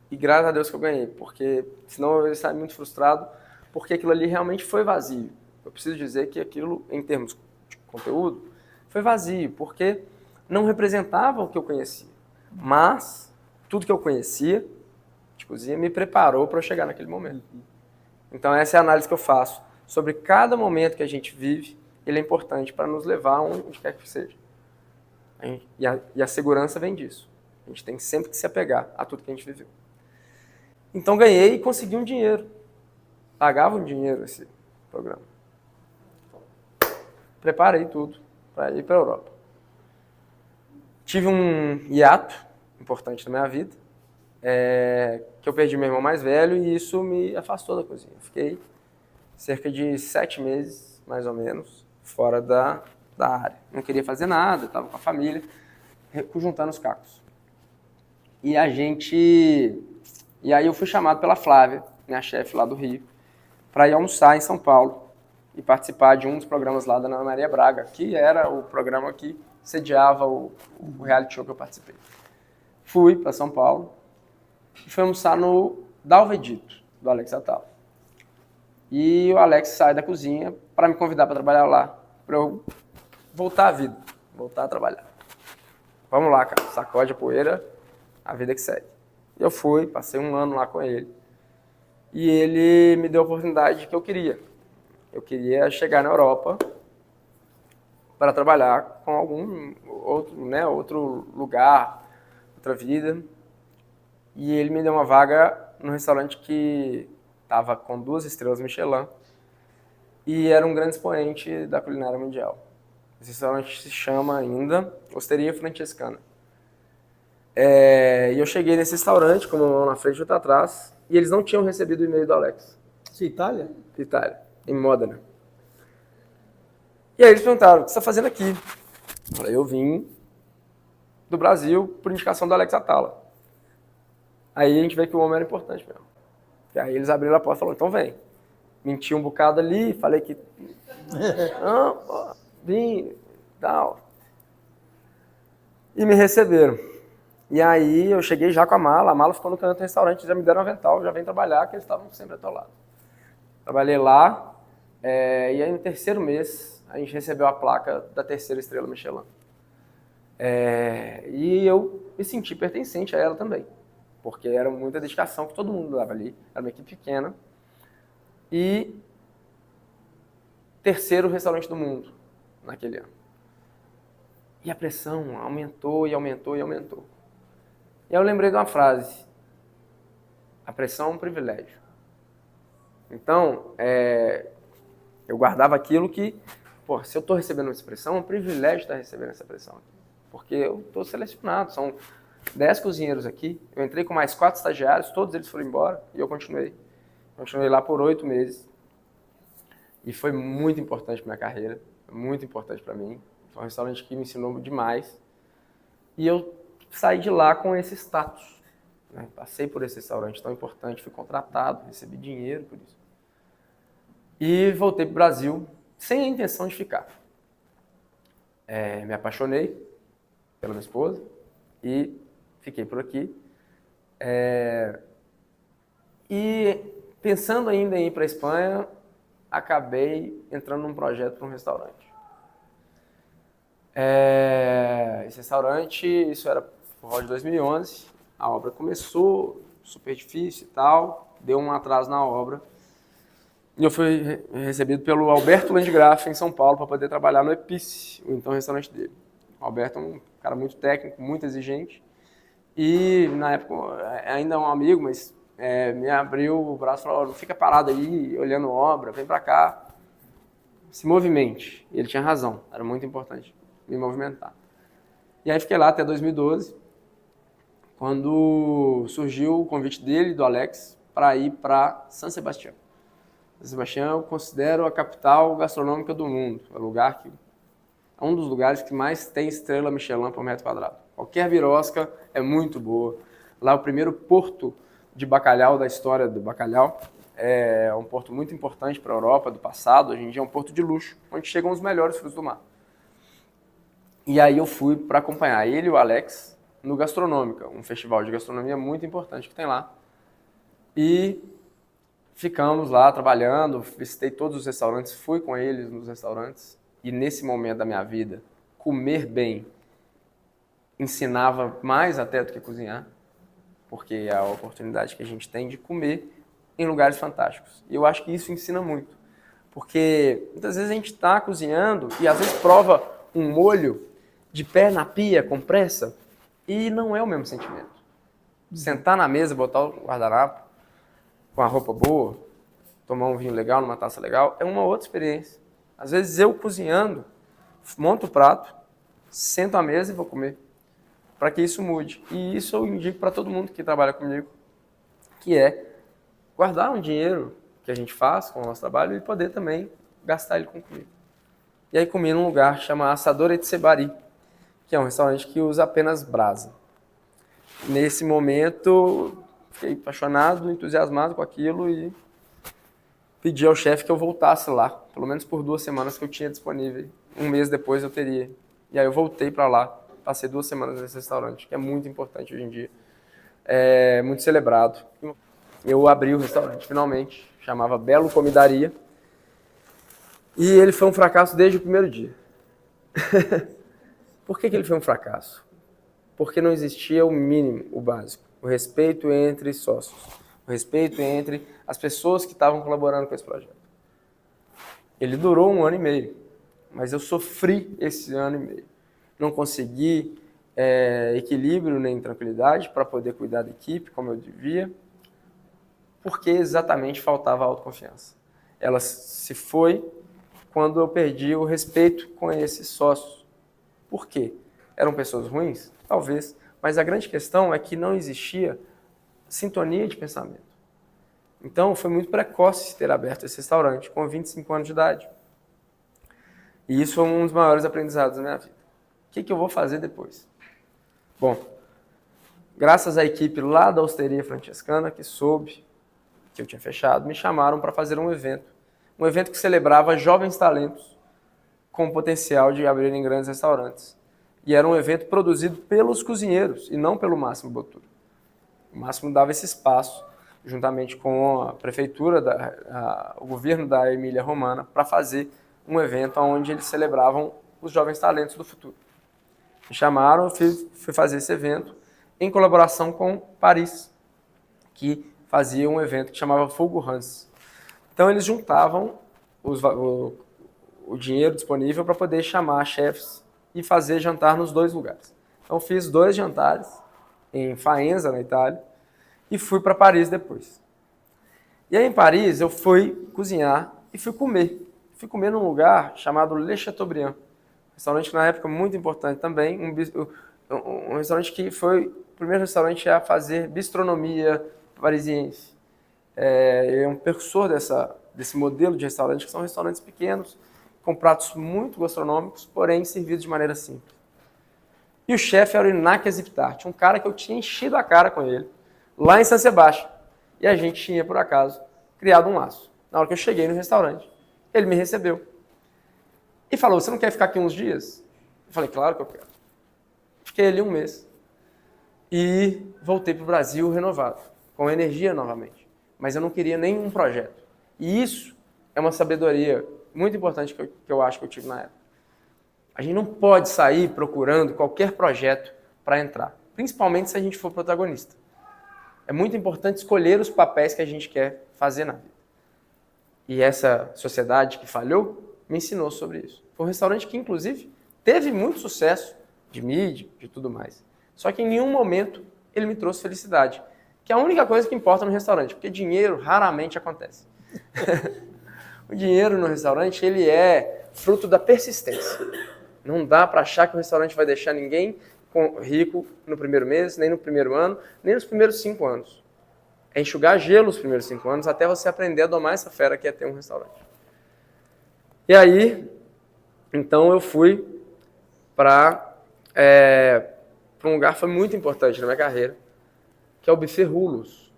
E graças a Deus que eu ganhei, porque senão eu ia estar muito frustrado, porque aquilo ali realmente foi vazio. Eu preciso dizer que aquilo, em termos de conteúdo, foi vazio, porque não representava o que eu conhecia. Mas tudo que eu conhecia de cozinha me preparou para eu chegar naquele momento. Então essa é a análise que eu faço sobre cada momento que a gente vive. Ele é importante para nos levar onde quer que seja. E a segurança vem disso. A gente tem sempre que se apegar a tudo que a gente viveu. Então ganhei e consegui um dinheiro. Pagava um dinheiro esse programa. Preparei tudo para ir para a Europa. Tive um hiato importante na minha vida, que eu perdi meu irmão mais velho e isso me afastou da cozinha. Fiquei cerca de 7 meses, mais ou menos, fora da área. Não queria fazer nada, estava com a família, juntando os cacos. E aí eu fui chamado pela Flávia, minha chefe lá do Rio, para ir almoçar em São Paulo e participar de um dos programas lá da Ana Maria Braga, que era o programa que sediava o reality show que eu participei. Fui para São Paulo e fui almoçar no Dalvedito, do Alex Atala. E o Alex sai da cozinha para me convidar para trabalhar lá, para eu voltar à vida, voltar a trabalhar. Vamos lá, cara, sacode a poeira, a vida que segue. Eu fui, passei 1 ano lá com ele. E ele me deu a oportunidade que eu queria. Eu queria chegar na Europa para trabalhar com algum outro lugar, outra vida. E ele me deu uma vaga num restaurante que estava com 2 estrelas Michelin e era um grande expoente da culinária mundial. Esse restaurante se chama ainda Osteria Francescana. E eu cheguei nesse restaurante, com uma mão na frente e outra atrás, e eles não tinham recebido o e-mail do Alex. Isso é Itália? Itália, em Modena. E aí eles perguntaram, o que você está fazendo aqui? Eu falei, eu vim do Brasil por indicação do Alex Atala. Aí a gente vê que o homem era importante mesmo. E aí eles abriram a porta e falaram, então vem. Menti um bocado ali, falei que... vim, tal. E me receberam. E aí eu cheguei já com a mala ficou no canto do restaurante, já me deram um avental, já vem trabalhar, que eles estavam sempre atolados. Trabalhei lá, e aí no 3º mês a gente recebeu a placa da 3ª estrela Michelin. E eu me senti pertencente a ela também, porque era muita dedicação que todo mundo dava ali, era uma equipe pequena. E 3º restaurante do mundo naquele ano. E a pressão aumentou e aumentou e aumentou. E aí eu lembrei de uma frase, a pressão é um privilégio. Então, eu guardava aquilo que, se eu estou recebendo essa pressão, é um privilégio estar recebendo essa pressão aqui. Porque eu estou selecionado, são 10 cozinheiros aqui, eu entrei com mais 4 estagiários, todos eles foram embora e eu continuei. Continuei lá por 8 meses. E foi muito importante para minha carreira, muito importante para mim. Foi um restaurante que me ensinou demais. E eu saí de lá com esse status. né? Passei por esse restaurante tão importante, fui contratado, recebi dinheiro por isso. E voltei para o Brasil sem a intenção de ficar. Me apaixonei pela minha esposa e fiquei por aqui. E pensando ainda em ir para a Espanha, acabei entrando num projeto para um restaurante. Esse restaurante, isso era por volta de 2011, a obra começou, super difícil e tal, deu um atraso na obra. E eu fui recebido pelo Alberto Landgraf em São Paulo para poder trabalhar no Epice, o então restaurante dele. O Alberto é um cara muito técnico, muito exigente. E na época, ainda é um amigo, mas me abriu o braço e falou: não fica parado aí, olhando obra, vem para cá, se movimente. E ele tinha razão, era muito importante me movimentar. E aí fiquei lá até 2012, quando surgiu o convite dele e do Alex para ir para San Sebastián. San Sebastián eu considero a capital gastronômica do mundo, é um dos lugares que mais tem estrela Michelin por metro quadrado. Qualquer birosca é muito boa. Lá é o primeiro porto de bacalhau da história do bacalhau. É um porto muito importante para a Europa do passado. Hoje em dia é um porto de luxo, onde chegam os melhores frutos do mar. E aí eu fui para acompanhar ele e o Alex no Gastronômica, um festival de gastronomia muito importante que tem lá. E ficamos lá trabalhando, visitei todos os restaurantes, fui com eles nos restaurantes. E nesse momento da minha vida, comer bem ensinava mais até do que cozinhar, porque é a oportunidade que a gente tem de comer em lugares fantásticos. E eu acho que isso ensina muito, porque muitas vezes a gente está cozinhando e às vezes prova um molho de pé na pia com pressa e não é o mesmo sentimento. Sentar na mesa, botar o guardanapo com a roupa boa, tomar um vinho legal numa taça legal, é uma outra experiência. Às vezes eu cozinhando, monto o prato, sento à mesa e vou comer, para que isso mude. E isso eu indico para todo mundo que trabalha comigo, que é guardar um dinheiro que a gente faz com o nosso trabalho e poder também gastar ele com comida. E aí comi num lugar que chama Assador Etzebari, que é um restaurante que usa apenas brasa. Nesse momento, fiquei apaixonado, entusiasmado com aquilo e pedi ao chefe que eu voltasse lá, pelo menos por 2 semanas que eu tinha disponível. 1 mês depois eu teria. E aí eu voltei para lá, passei 2 semanas nesse restaurante, que é muito importante hoje em dia. É muito celebrado. Eu abri o restaurante, finalmente, chamava Belo Comidaria. E ele foi um fracasso desde o primeiro dia. Por que ele foi um fracasso? Porque não existia o mínimo, o básico. O respeito entre sócios. O respeito entre as pessoas que estavam colaborando com esse projeto. Ele durou 1 ano e meio, mas eu sofri esse ano e meio. Não consegui equilíbrio nem tranquilidade para poder cuidar da equipe como eu devia, porque exatamente faltava autoconfiança. Ela se foi quando eu perdi o respeito com esses sócios. Por quê? Eram pessoas ruins? Talvez, mas a grande questão é que não existia sintonia de pensamento. Então, foi muito precoce ter aberto esse restaurante com 25 anos de idade. E isso foi um dos maiores aprendizados da minha vida. O que eu vou fazer depois? Bom, graças à equipe lá da Osteria Francescana, que soube que eu tinha fechado, me chamaram para fazer um evento. Um evento que celebrava jovens talentos com o potencial de abrirem grandes restaurantes. E era um evento produzido pelos cozinheiros e não pelo Máximo Bottura. O Máximo dava esse espaço, juntamente com a prefeitura, o governo da Emília-Romana, para fazer um evento onde eles celebravam os jovens talentos do futuro. Me chamaram, eu fui fazer esse evento em colaboração com Paris, que fazia um evento que chamava Fogo Hans. Então eles juntavam o dinheiro disponível para poder chamar chefes e fazer jantar nos 2 lugares. Então fiz 2 jantares em Faenza, na Itália, e fui para Paris depois. E aí em Paris eu fui cozinhar e fui comer. Fui comer num lugar chamado Le Chateaubriand, restaurante na época muito importante também, um restaurante que foi o primeiro restaurante a fazer bistronomia parisiense. É um precursor desse modelo de restaurante, que são restaurantes pequenos, com pratos muito gastronômicos, porém servidos de maneira simples. E o chefe era o Iñaki Ziptart, um cara que eu tinha enchido a cara com ele, lá em São Sebastião. E a gente tinha, por acaso, criado um laço. Na hora que eu cheguei no restaurante, ele me recebeu. E falou, você não quer ficar aqui uns dias? Eu falei, claro que eu quero. Fiquei ali um mês. E voltei para o Brasil renovado, com energia novamente. Mas eu não queria nenhum projeto. E isso é uma sabedoria muito importante que eu acho que eu tive na época. A gente não pode sair procurando qualquer projeto para entrar, principalmente se a gente for protagonista. É muito importante escolher os papéis que a gente quer fazer na vida. E essa sociedade que falhou me ensinou sobre isso. Foi um restaurante que, inclusive, teve muito sucesso de mídia, de tudo mais. Só que em nenhum momento ele me trouxe felicidade, que é a única coisa que importa no restaurante, porque dinheiro raramente acontece. O dinheiro no restaurante, ele é fruto da persistência. Não dá para achar que o restaurante vai deixar ninguém rico no primeiro mês, nem no primeiro ano, nem nos primeiros 5 anos. É enxugar gelo os primeiros 5 anos até você aprender a domar essa fera que é ter um restaurante. E aí, então eu fui para um lugar que foi muito importante na minha carreira, que é o Buffet Rulos.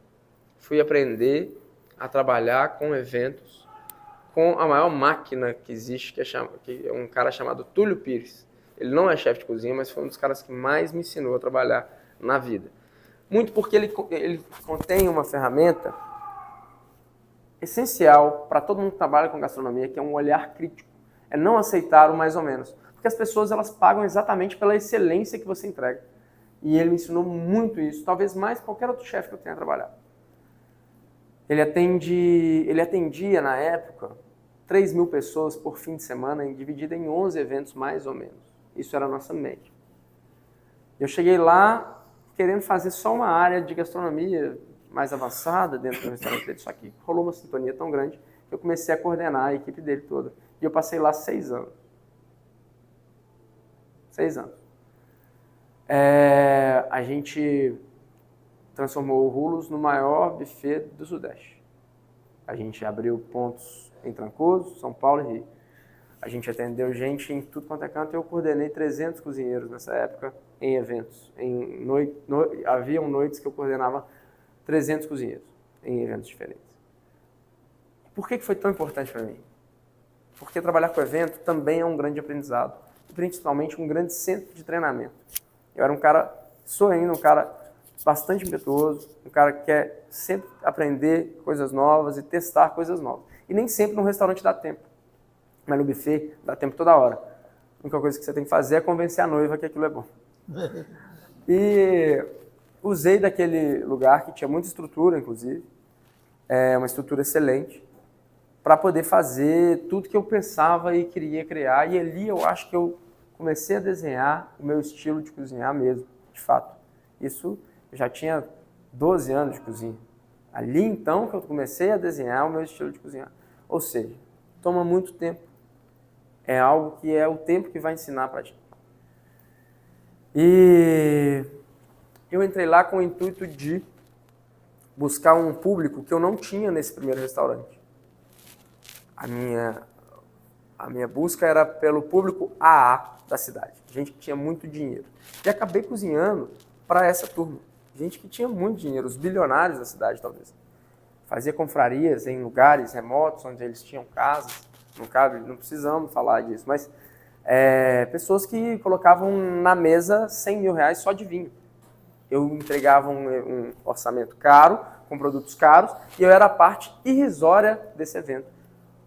Fui aprender a trabalhar com eventos com a maior máquina que existe, que é um cara chamado Túlio Pires. Ele não é chefe de cozinha, mas foi um dos caras que mais me ensinou a trabalhar na vida. Muito porque ele contém uma ferramenta essencial para todo mundo que trabalha com gastronomia, que é um olhar crítico. É não aceitar o mais ou menos. Porque as pessoas elas pagam exatamente pela excelência que você entrega. E ele me ensinou muito isso, talvez mais que qualquer outro chefe que eu tenha trabalhado. Ele atendia, na época, 3.000 pessoas por fim de semana, dividida em 11 eventos, mais ou menos. Isso era a nossa média. Eu cheguei lá querendo fazer só uma área de gastronomia mais avançada dentro do restaurante dele, só que rolou uma sintonia tão grande que eu comecei a coordenar a equipe dele toda. E eu passei lá 6 anos. 6 anos. A gente transformou o Rulos no maior buffet do Sudeste. A gente abriu pontos em Trancoso, São Paulo e Rio. A gente atendeu gente em tudo quanto é canto. Eu coordenei 300 cozinheiros nessa época em eventos. Haviam noites que eu coordenava 300 cozinheiros em eventos diferentes. Por que foi tão importante para mim? Porque trabalhar com evento também é um grande aprendizado. E principalmente um grande centro de treinamento. Eu era sou ainda um cara bastante impetuoso, um cara que quer sempre aprender coisas novas e testar coisas novas. E nem sempre no restaurante dá tempo. Mas no buffet dá tempo toda hora. A única coisa que você tem que fazer é convencer a noiva que aquilo é bom. E usei daquele lugar que tinha muita estrutura, inclusive, uma estrutura excelente, para poder fazer tudo que eu pensava e queria criar. E ali eu acho que eu comecei a desenhar o meu estilo de cozinhar mesmo, de fato. Isso eu já tinha 12 anos de cozinha. Ali então que eu comecei a desenhar o meu estilo de cozinhar. Ou seja, toma muito tempo. É algo que é o tempo que vai ensinar para ti. E eu entrei lá com o intuito de buscar um público que eu não tinha nesse primeiro restaurante. A minha busca era pelo público AA da cidade. Gente que tinha muito dinheiro. E acabei cozinhando para essa turma. Gente que tinha muito dinheiro, os bilionários da cidade, talvez. Fazia confrarias em lugares remotos, onde eles tinham casas. Não precisamos falar disso, mas pessoas que colocavam na mesa 100 mil reais só de vinho. Eu entregava um orçamento caro, com produtos caros, e eu era a parte irrisória desse evento.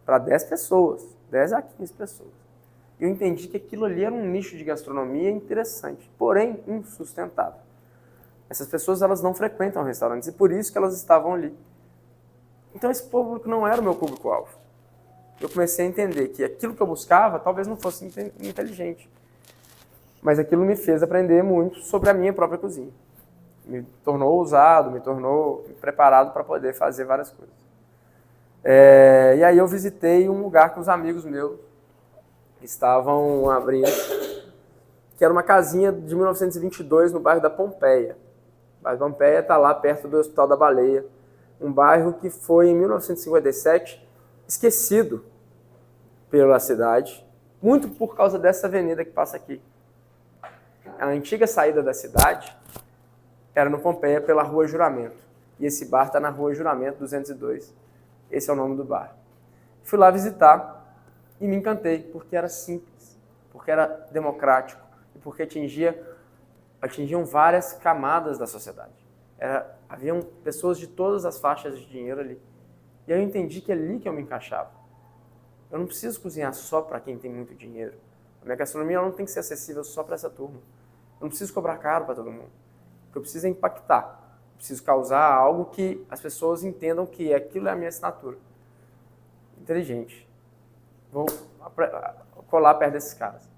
Para 10 pessoas, 10 a 15 pessoas. Eu entendi que aquilo ali era um nicho de gastronomia interessante, porém insustentável. Essas pessoas elas não frequentam restaurantes e por isso que elas estavam ali. Então esse público não era o meu público-alvo. Eu comecei a entender que aquilo que eu buscava talvez não fosse inteligente. Mas aquilo me fez aprender muito sobre a minha própria cozinha. Me tornou ousado, me tornou preparado para poder fazer várias coisas. E aí eu visitei um lugar que os amigos meus estavam abrindo, que era uma casinha de 1922 no bairro da Pompeia. O bairro da Pompeia está lá perto do Hospital da Baleia, um bairro que foi, em 1957, esquecido pela cidade, muito por causa dessa avenida que passa aqui. A antiga saída da cidade era no Pompeia, pela Rua Juramento. E esse bar está na Rua Juramento 202. Esse é o nome do bar. Fui lá visitar e me encantei, porque era simples, porque era democrático e porque atingiam várias camadas da sociedade. Haviam pessoas de todas as faixas de dinheiro ali. E aí eu entendi que é ali que eu me encaixava. Eu não preciso cozinhar só para quem tem muito dinheiro. A minha gastronomia não tem que ser acessível só para essa turma. Eu não preciso cobrar caro para todo mundo. O que eu preciso é impactar. Eu preciso causar algo que as pessoas entendam que aquilo é a minha assinatura. Inteligente. Vou colar perto desses caras.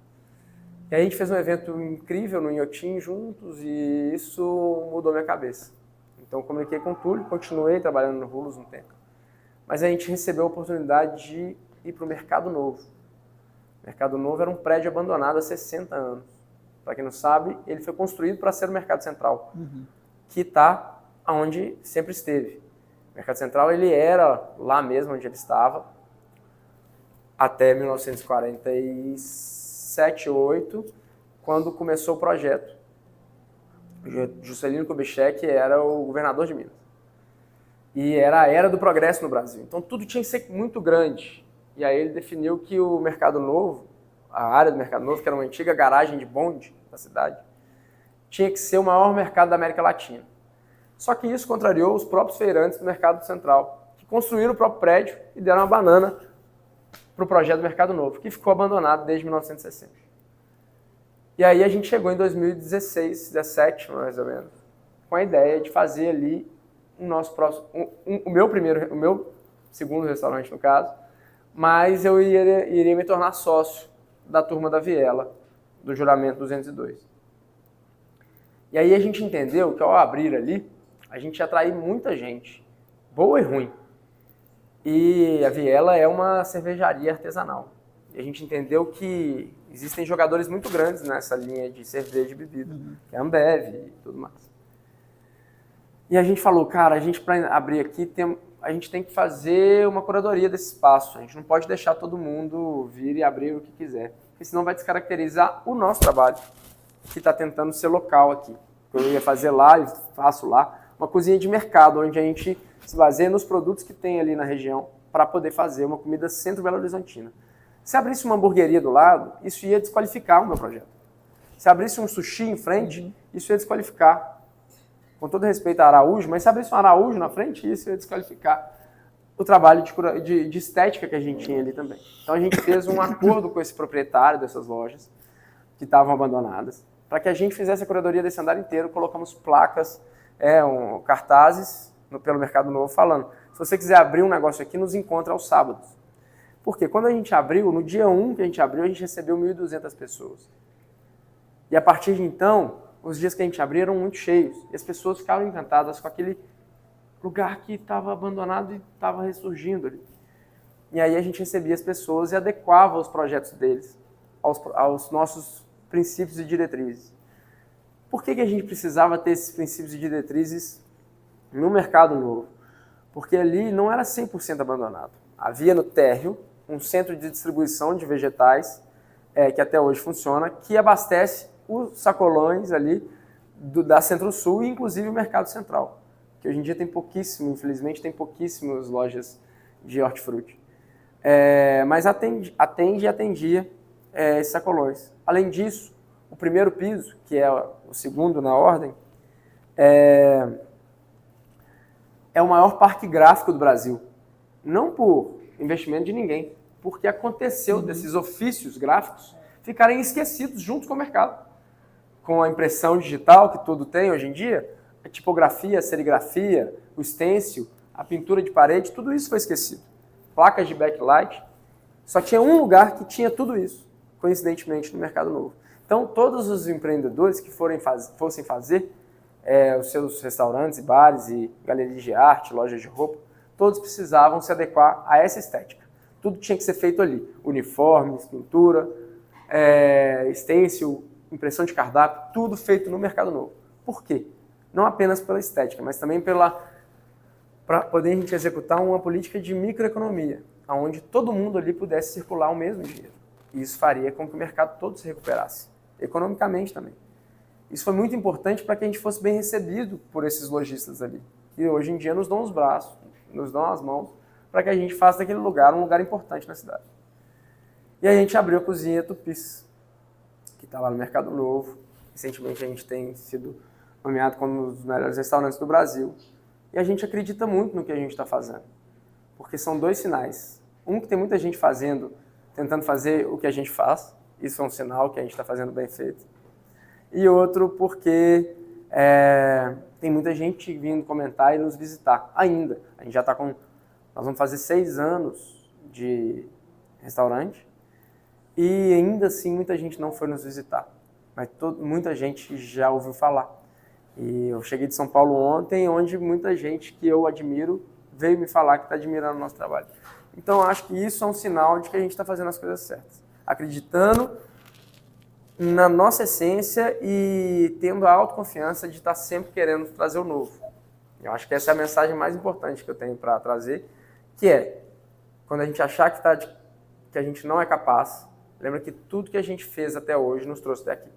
E aí a gente fez um evento incrível no Inhotim juntos e isso mudou minha cabeça. Então comuniquei com o Túlio, continuei trabalhando no Rulos um tempo. Mas a gente recebeu a oportunidade de ir para o Mercado Novo. O Mercado Novo era um prédio abandonado há 60 anos. Para quem não sabe, ele foi construído para ser o Mercado Central, que está onde sempre esteve. O Mercado Central ele era lá mesmo onde ele estava, até 1947, 48, quando começou o projeto. Juscelino Kubitschek era o governador de Minas. E era a era do progresso no Brasil. Então tudo tinha que ser muito grande. E aí ele definiu que o Mercado Novo, a área do Mercado Novo, que era uma antiga garagem de bonde da cidade, tinha que ser o maior mercado da América Latina. Só que isso contrariou os próprios feirantes do Mercado Central, que construíram o próprio prédio e deram uma banana para o projeto do Mercado Novo, que ficou abandonado desde 1960. E aí a gente chegou em 2016, 17 mais ou menos, com a ideia de fazer ali o nosso próximo, o meu segundo restaurante no caso, mas eu iria me tornar sócio da turma da Viela, do Juramento 202. E aí a gente entendeu que ao abrir ali, a gente ia atrair muita gente, boa e ruim. E a Viela é uma cervejaria artesanal. E a gente entendeu que existem jogadores muito grandes nessa linha de cerveja e bebida, que é a Ambev e tudo mais. E a gente falou, cara, a gente para abrir aqui, a gente tem que fazer uma curadoria desse espaço. A gente não pode deixar todo mundo vir e abrir o que quiser, porque senão vai descaracterizar o nosso trabalho, que está tentando ser local aqui. Eu ia fazer lá e faço lá, uma cozinha de mercado, onde a gente se baseia nos produtos que tem ali na região para poder fazer uma comida centro-belo horizontina. Se abrisse uma hamburgueria do lado, isso ia desqualificar o meu projeto. Se abrisse um sushi em frente, isso ia desqualificar. Com todo respeito a Araújo, mas se abrisse um Araújo na frente, isso ia desqualificar o trabalho de estética que a gente tinha ali também. Então a gente fez um acordo com esse proprietário dessas lojas, que estavam abandonadas, para que a gente fizesse a curadoria desse andar inteiro. Colocamos placas, cartazes pelo Mercado Novo falando, se você quiser abrir um negócio aqui, nos encontra aos sábados. Porque quando a gente abriu, no dia 1 que a gente abriu, a gente recebeu 1.200 pessoas. E a partir de então, os dias que a gente abriu eram muito cheios. E as pessoas ficavam encantadas com aquele lugar que estava abandonado e estava ressurgindo ali. E aí a gente recebia as pessoas e adequava os projetos deles aos nossos princípios e diretrizes. Por que a gente precisava ter esses princípios e diretrizes no Mercado Novo? Porque ali não era 100% abandonado. Havia no térreo um centro de distribuição de vegetais, que até hoje funciona, que abastece os sacolões ali da Centro-Sul e inclusive o Mercado Central, que hoje em dia tem infelizmente tem pouquíssimas lojas de hortifruti. Mas atendia esses sacolões. Além disso, o primeiro piso, que é o segundo na ordem, é o maior parque gráfico do Brasil. Não por investimento de ninguém, porque aconteceu desses ofícios gráficos ficarem esquecidos junto com o mercado. Com a impressão digital que tudo tem hoje em dia, a tipografia, a serigrafia, o stencil, a pintura de parede, tudo isso foi esquecido. Placas de backlight, só tinha um lugar que tinha tudo isso, coincidentemente, no Mercado Novo. Então, todos os empreendedores que fossem fazer os seus restaurantes e bares e galerias de arte, lojas de roupa, todos precisavam se adequar a essa estética. Tudo tinha que ser feito ali. Uniformes, pintura, stencil, impressão de cardápio, tudo feito no Mercado Novo. Por quê? Não apenas pela estética, mas também para poder a gente executar uma política de microeconomia, onde todo mundo ali pudesse circular o mesmo dinheiro. E isso faria com que o mercado todo se recuperasse, economicamente também. Isso foi muito importante para que a gente fosse bem recebido por esses lojistas ali. E hoje em dia nos dão os braços, nos dão as mãos, para que a gente faça daquele lugar um lugar importante na cidade. E a gente abriu a Cozinha Tupis, que está lá no Mercado Novo. Recentemente a gente tem sido nomeado como um dos melhores restaurantes do Brasil. E a gente acredita muito no que a gente está fazendo. Porque são dois sinais. Um, que tem muita gente fazendo, tentando fazer o que a gente faz. Isso é um sinal que a gente está fazendo bem feito. E outro, porque tem muita gente vindo comentar e nos visitar ainda. A gente já está com... Nós vamos fazer 6 anos de restaurante. E ainda assim muita gente não foi nos visitar. Mas muita gente já ouviu falar. E eu cheguei de São Paulo ontem, onde muita gente que eu admiro veio me falar que está admirando o nosso trabalho. Então, acho que isso é um sinal de que a gente está fazendo as coisas certas. Acreditando na nossa essência e tendo a autoconfiança de estar sempre querendo trazer o novo. Eu acho que essa é a mensagem mais importante que eu tenho para trazer, que é, quando a gente achar que a gente não é capaz, lembra que tudo que a gente fez até hoje nos trouxe daqui.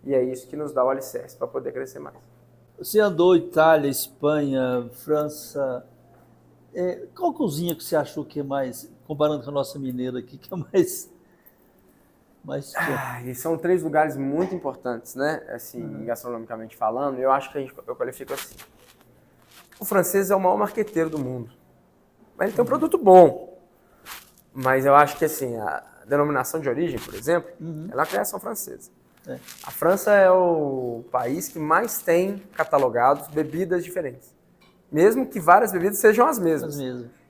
E é isso que nos dá o alicerce para poder crescer mais. Você andou Itália, Espanha, França. Qual cozinha que você achou que é mais, comparando com a nossa mineira aqui, que é mais E são 3 lugares muito importantes, né? Assim, gastronomicamente falando, eu acho que eu qualifico assim. O francês é o maior marqueteiro do mundo. Mas ele tem um produto bom. Mas eu acho que assim, a denominação de origem, por exemplo, ela é uma criação francesa. A França é o país que mais tem catalogados bebidas diferentes. Mesmo que várias bebidas sejam as mesmas.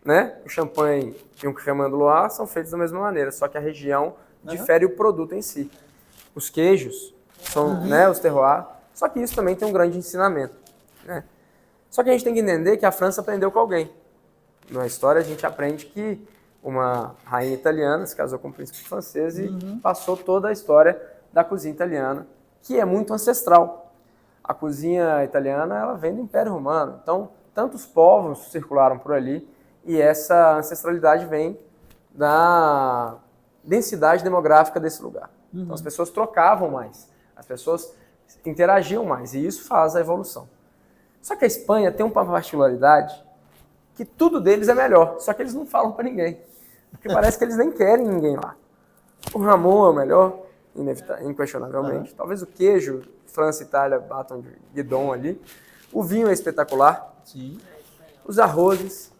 Né? O champanhe e o cremant de Loire são feitos da mesma maneira, só que a região difere o produto em si. Os queijos são os terroirs, só que isso também tem um grande ensinamento. Né? Só que a gente tem que entender que a França aprendeu com alguém. Na história a gente aprende que uma rainha italiana se casou com um príncipe francês e passou toda a história da cozinha italiana, que é muito ancestral. A cozinha italiana ela vem do Império Romano, então tantos povos circularam por ali e essa ancestralidade vem da densidade demográfica desse lugar. Então as pessoas trocavam mais, as pessoas interagiam mais e isso faz a evolução. Só que a Espanha tem uma particularidade que tudo deles é melhor, só que eles não falam para ninguém, porque parece que eles nem querem ninguém lá. O Ramon é o melhor, inquestionavelmente. Talvez o queijo, França e Itália batam de guidon ali. O vinho é espetacular. Sim. Os arrozes,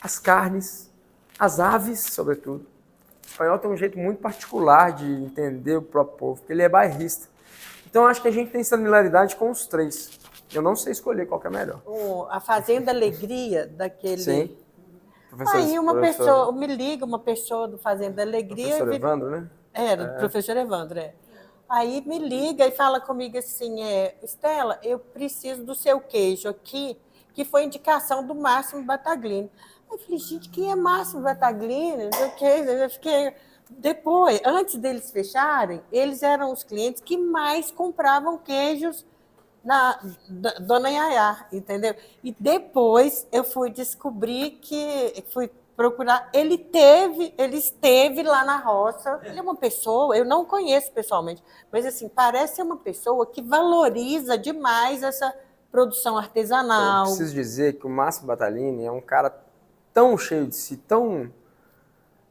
as carnes, as aves, sobretudo. O espanhol tem um jeito muito particular de entender o próprio povo, porque ele é bairrista. Então, acho que a gente tem similaridade com os 3. Eu não sei escolher qual que é melhor. A Fazenda Alegria, daquele... Sim. Aí pessoa, me liga uma pessoa do Fazenda Alegria... Professor Evandro, né? Do professor Evandro, Aí me liga e fala comigo assim, Estela, eu preciso do seu queijo aqui, que foi indicação do Máximo Battaglini. Eu falei, gente, quem é Máximo Battaglini? Eu fiquei... Depois, antes deles fecharem, eles eram os clientes que mais compravam queijos na Dona Yaya, entendeu? E depois eu fui descobrir fui procurar, ele esteve lá na roça. Ele é uma pessoa, eu não conheço pessoalmente, mas assim, parece ser uma pessoa que valoriza demais essa produção artesanal. Eu preciso dizer que o Máximo Battaglini é um cara tão cheio de si, tão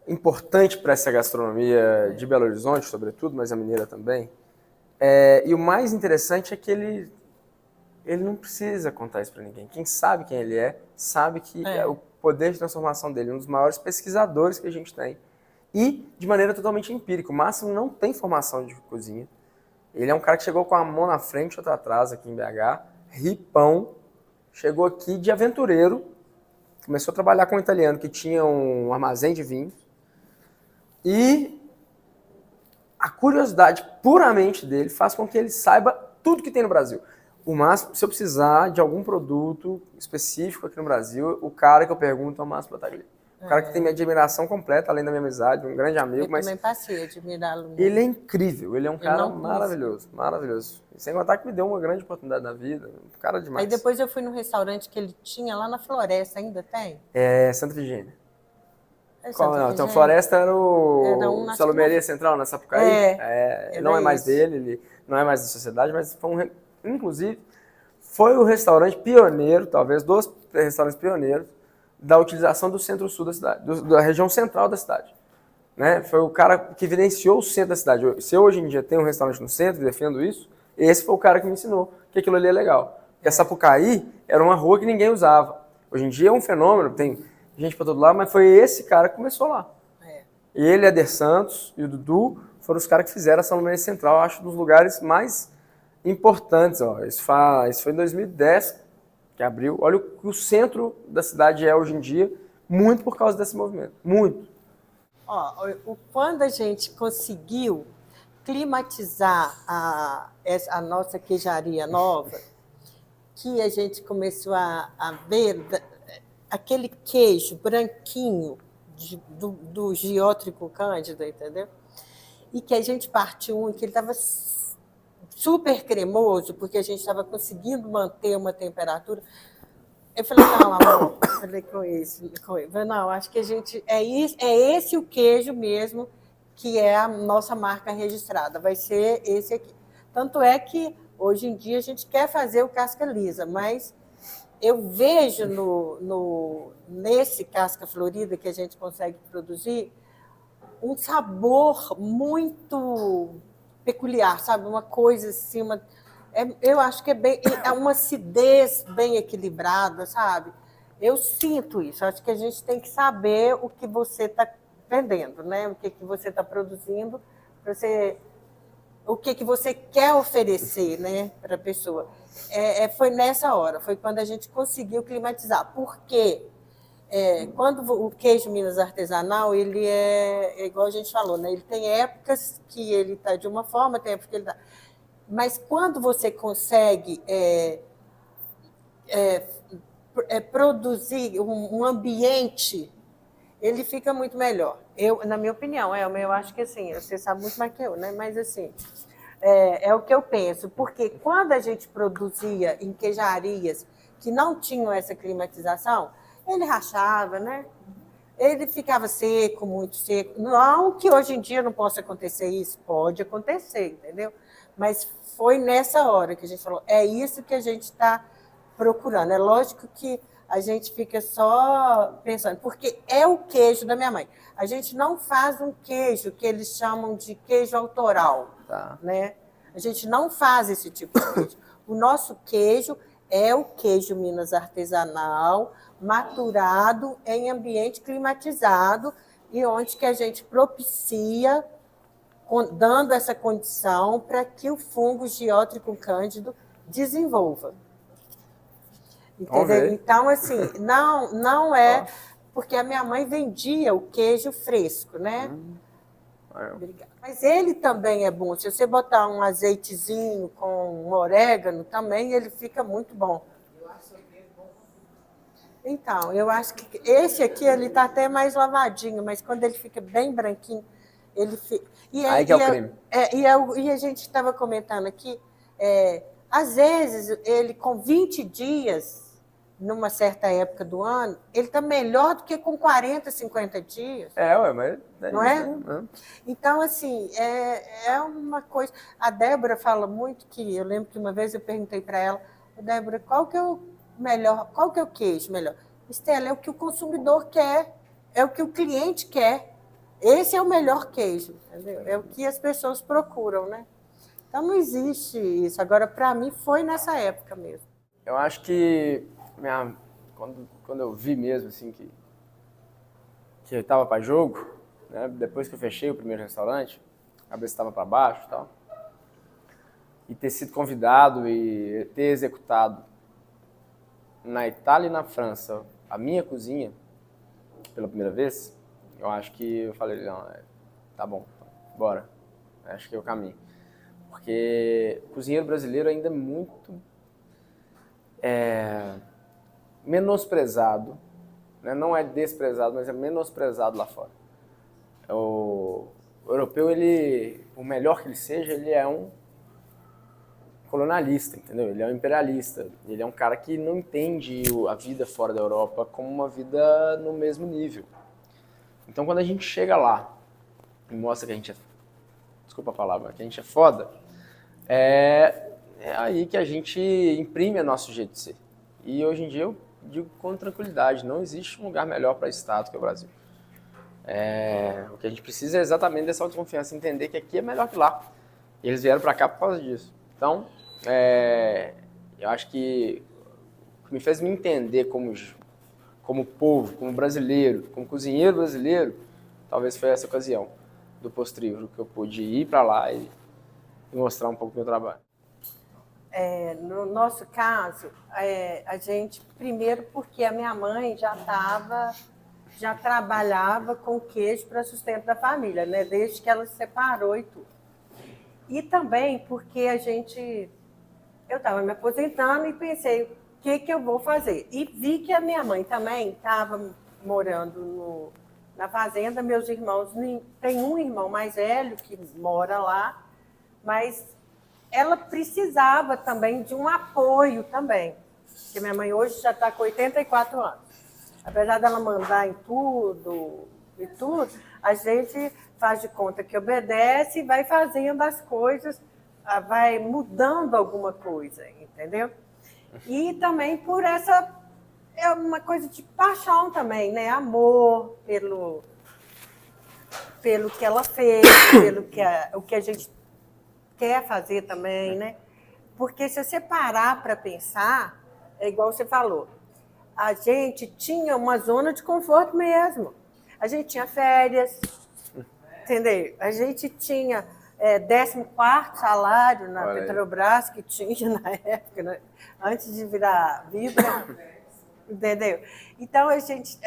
importante para essa gastronomia de Belo Horizonte, sobretudo, mas a mineira também. E o mais interessante é que ele não precisa contar isso para ninguém. Quem sabe quem ele é, sabe que o poder de transformação dele, um dos maiores pesquisadores que a gente tem. E de maneira totalmente empírica. O Máximo não tem formação de cozinha. Ele é um cara que chegou com a mão na frente e outra atrás aqui em BH, ripão, chegou aqui de aventureiro, começou a trabalhar com um italiano que tinha um armazém de vinhos. E a curiosidade puramente dele faz com que ele saiba tudo que tem no Brasil. O Máximo, se eu precisar de algum produto específico aqui no Brasil, o cara que eu pergunto é o Máximo Battaglini. O cara que tem minha admiração completa, além da minha amizade, um grande amigo. Eu também passei a admirá-lo. Ele é incrível, ele é um cara maravilhoso, maravilhoso. Sem contar que me deu uma grande oportunidade na vida, um cara demais. Aí depois eu fui num restaurante que ele tinha lá na Floresta, ainda tem? Santa Virgínia. Então, Floresta era o Salumeria Central, na Sapucaí. Não é mais dele, ele não é mais da sociedade, mas foi inclusive, foi o restaurante pioneiro, talvez dos restaurantes pioneiros, da utilização do centro-sul da cidade, da região central da cidade. Né? Foi o cara que evidenciou o centro da cidade. Se eu hoje em dia tenho um restaurante no centro e defendo isso, esse foi o cara que me ensinou que aquilo ali é legal. Porque a Sapucaí era uma rua que ninguém usava. Hoje em dia é um fenômeno, tem gente para todo lado, mas foi esse cara que começou lá. Ele, Eder Santos e o Dudu foram os caras que fizeram a São Luís Central, acho, dos lugares mais importantes. Ó. Isso foi em 2010 que abriu. Olha o que o centro da cidade é hoje em dia, muito por causa desse movimento. Muito. Ó, quando a gente conseguiu climatizar a nossa queijaria nova, que a gente começou a ver aquele queijo branquinho do Giótrico Cândido, entendeu? E que a gente partiu que ele estava super cremoso, porque a gente estava conseguindo manter uma temperatura. Eu falei, não, amor, eu falei com ele. Não, acho que a gente é esse o queijo mesmo que é a nossa marca registrada, vai ser esse aqui. Tanto é que hoje em dia a gente quer fazer o casca lisa, mas eu vejo nesse casca florida que a gente consegue produzir um sabor muito peculiar, sabe? Uma coisa assim, eu acho que é uma acidez bem equilibrada, sabe? Eu sinto isso. Acho que a gente tem que saber o que você está vendendo, né? O que você está produzindo, o que você quer oferecer, né, para a pessoa. Foi nessa hora, foi quando a gente conseguiu climatizar. Por quê? Quando o queijo Minas artesanal, ele é igual a gente falou, né? Ele tem épocas que ele está de uma forma, tem épocas que ele está... Mas quando você consegue produzir um ambiente, ele fica muito melhor. Na minha opinião, eu acho que assim, você sabe muito mais que eu, né? Mas assim, é o que eu penso. Porque quando a gente produzia em queijarias que não tinham essa climatização, ele rachava, né? Ele ficava seco, muito seco. Não que hoje em dia não possa acontecer isso, pode acontecer, entendeu? Mas foi nessa hora que a gente falou, é isso que a gente está procurando. É lógico que a gente fica só pensando, porque é o queijo da minha mãe. A gente não faz um queijo que eles chamam de queijo autoral, né? A gente não faz esse tipo de queijo. O nosso queijo é o queijo Minas artesanal, maturado em ambiente climatizado e onde que a gente propicia, dando essa condição para que o fungo Giótrico cândido desenvolva. Entendeu? Então, assim, não é... Porque a minha mãe vendia o queijo fresco, né? Mas ele também é bom. Se você botar um azeitezinho com um orégano, também ele fica muito bom. Então, eu acho que esse aqui ele está até mais lavadinho, mas quando ele fica bem branquinho, ele fica... Aí que é o creme. E a gente estava comentando aqui, às vezes, ele com 20 dias, numa certa época do ano, ele está melhor do que com 40, 50 dias. Mas... Não é? Então, assim, é uma coisa... A Débora fala muito que... Eu lembro que uma vez eu perguntei para ela, Débora, qual que é o melhor, qual que é o queijo melhor? Estela, é o que o consumidor quer, é o que o cliente quer. Esse é o melhor queijo, entendeu? É o que as pessoas procuram, né? Então, não existe isso. Agora, para mim, foi nessa época mesmo. Eu acho que quando eu vi mesmo assim que eu estava para jogo, né, depois que eu fechei o primeiro restaurante, a cabeça estava para baixo e tal, e ter sido convidado e ter executado na Itália e na França a minha cozinha pela primeira vez, eu acho que eu falei, não, tá bom, bora, acho que é o caminho. Porque o cozinheiro brasileiro ainda é muito menosprezado, né? Não é desprezado, mas é menosprezado lá fora. O europeu, por melhor que ele seja, ele é um colonialista, entendeu? Ele é um imperialista, ele é um cara que não entende a vida fora da Europa como uma vida no mesmo nível. Então, quando a gente chega lá e mostra que a gente desculpa a palavra, que a gente é foda, aí que a gente imprime o nosso jeito de ser. E hoje em dia eu digo com tranquilidade, não existe um lugar melhor para Estado que o Brasil. O que a gente precisa é exatamente dessa autoconfiança, entender que aqui é melhor que lá. E eles vieram para cá por causa disso. Então, eu acho que o que me fez me entender como povo, como brasileiro, como cozinheiro brasileiro, talvez foi essa ocasião do Postrívoro, que eu pude ir para lá e mostrar um pouco do meu trabalho. No nosso caso, a gente, primeiro porque a minha mãe já trabalhava com queijo para sustento da família, né? Desde que ela se separou e tudo. E também porque eu estava me aposentando e pensei, o que eu vou fazer? E vi que a minha mãe também estava morando na fazenda, meus irmãos, tem um irmão mais velho que mora lá, mas ela precisava também de um apoio também, porque minha mãe hoje já está com 84 anos. Apesar dela mandar em tudo, a gente faz de conta que obedece e vai fazendo as coisas, vai mudando alguma coisa, entendeu? E também por essa, é uma coisa de paixão também, né? Amor pelo que ela fez, o que a gente quer fazer também, né? Porque se você parar para pensar, é igual você falou, a gente tinha uma zona de conforto mesmo. A gente tinha férias, entendeu? A gente tinha 14º salário na Petrobras, que tinha na época, né? Antes de virar Vibra, entendeu? Então, a gente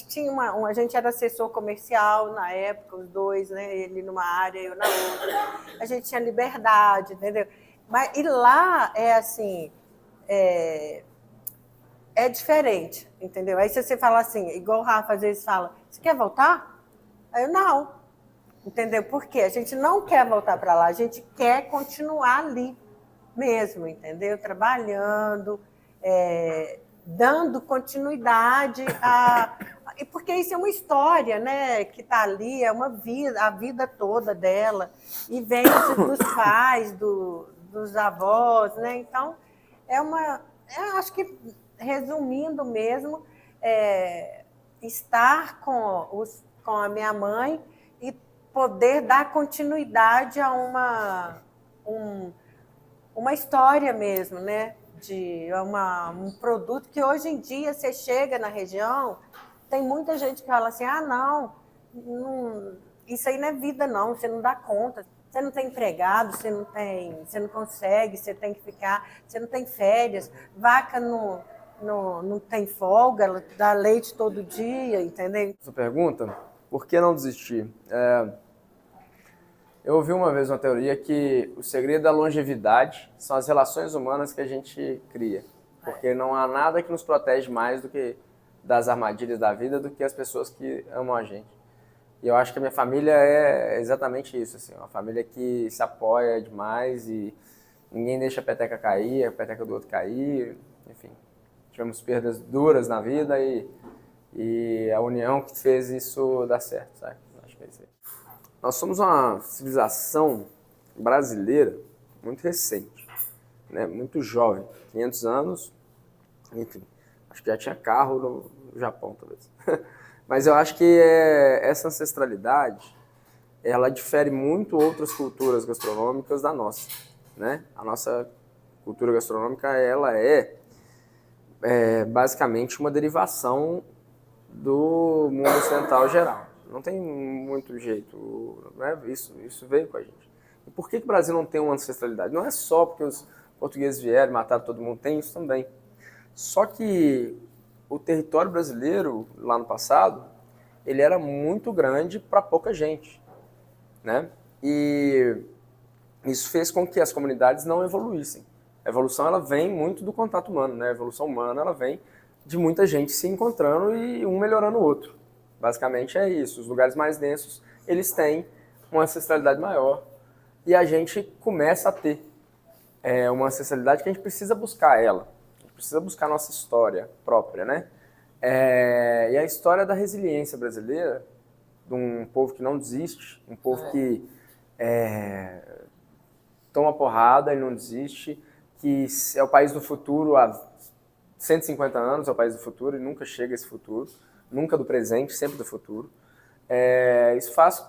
tinha a gente era assessor comercial na época, os dois, né? Ele numa área, eu na outra. A gente tinha liberdade, entendeu? E lá é assim, é diferente, entendeu? Aí se você fala assim, igual o Rafa às vezes fala, você quer voltar? Aí eu, não. Entendeu? Por quê? A gente não quer voltar para lá, a gente quer continuar ali mesmo, entendeu? Trabalhando, dando continuidade porque isso é uma história, né? Que está ali, é uma vida, a vida toda dela, e vem dos pais, dos avós, né? Então, acho que, resumindo mesmo, estar com a minha mãe e poder dar continuidade a uma história mesmo, né? Um produto que hoje em dia você chega na região, tem muita gente que fala assim, não, isso aí não é vida não, você não dá conta, você não tem empregado, você não consegue, você tem que ficar, você não tem férias, vaca não tem folga, ela dá leite todo dia, entendeu? Essa pergunta, por que não desistir? Eu ouvi uma vez uma teoria que o segredo da longevidade são as relações humanas que a gente cria. Porque não há nada que nos protege mais do que das armadilhas da vida do que as pessoas que amam a gente. E eu acho que a minha família é exatamente isso, assim, uma família que se apoia demais e ninguém deixa a peteca cair, a peteca do outro cair, enfim. Tivemos perdas duras na vida e a união que fez isso dar certo, sabe? Acho que é isso aí. Nós somos uma civilização brasileira muito recente, né? Muito jovem, 500 anos, enfim, acho que já tinha carro no Japão, talvez. Mas eu acho que essa ancestralidade, ela difere muito outras culturas gastronômicas da nossa, né? A nossa cultura gastronômica, ela é basicamente uma derivação do mundo ocidental geral. Não tem muito jeito, né? Isso veio com a gente. E por que o Brasil não tem uma ancestralidade? Não é só porque os portugueses vieram e mataram todo mundo, tem isso também. Só que o território brasileiro, lá no passado, ele era muito grande para pouca gente, né? E isso fez com que as comunidades não evoluíssem. A evolução, ela vem muito do contato humano, né? A evolução humana, ela vem de muita gente se encontrando e um melhorando o outro. Basicamente é isso. Os lugares mais densos, eles têm uma ancestralidade maior. E a gente começa a ter uma ancestralidade que a gente precisa buscar ela. A gente precisa buscar a nossa história própria, né? E a história da resiliência brasileira, de um povo que não desiste, um povo que toma porrada e não desiste, que é o país do futuro há 150 anos, é o país do futuro e nunca chega esse futuro, nunca do presente, sempre do futuro. Isso faz,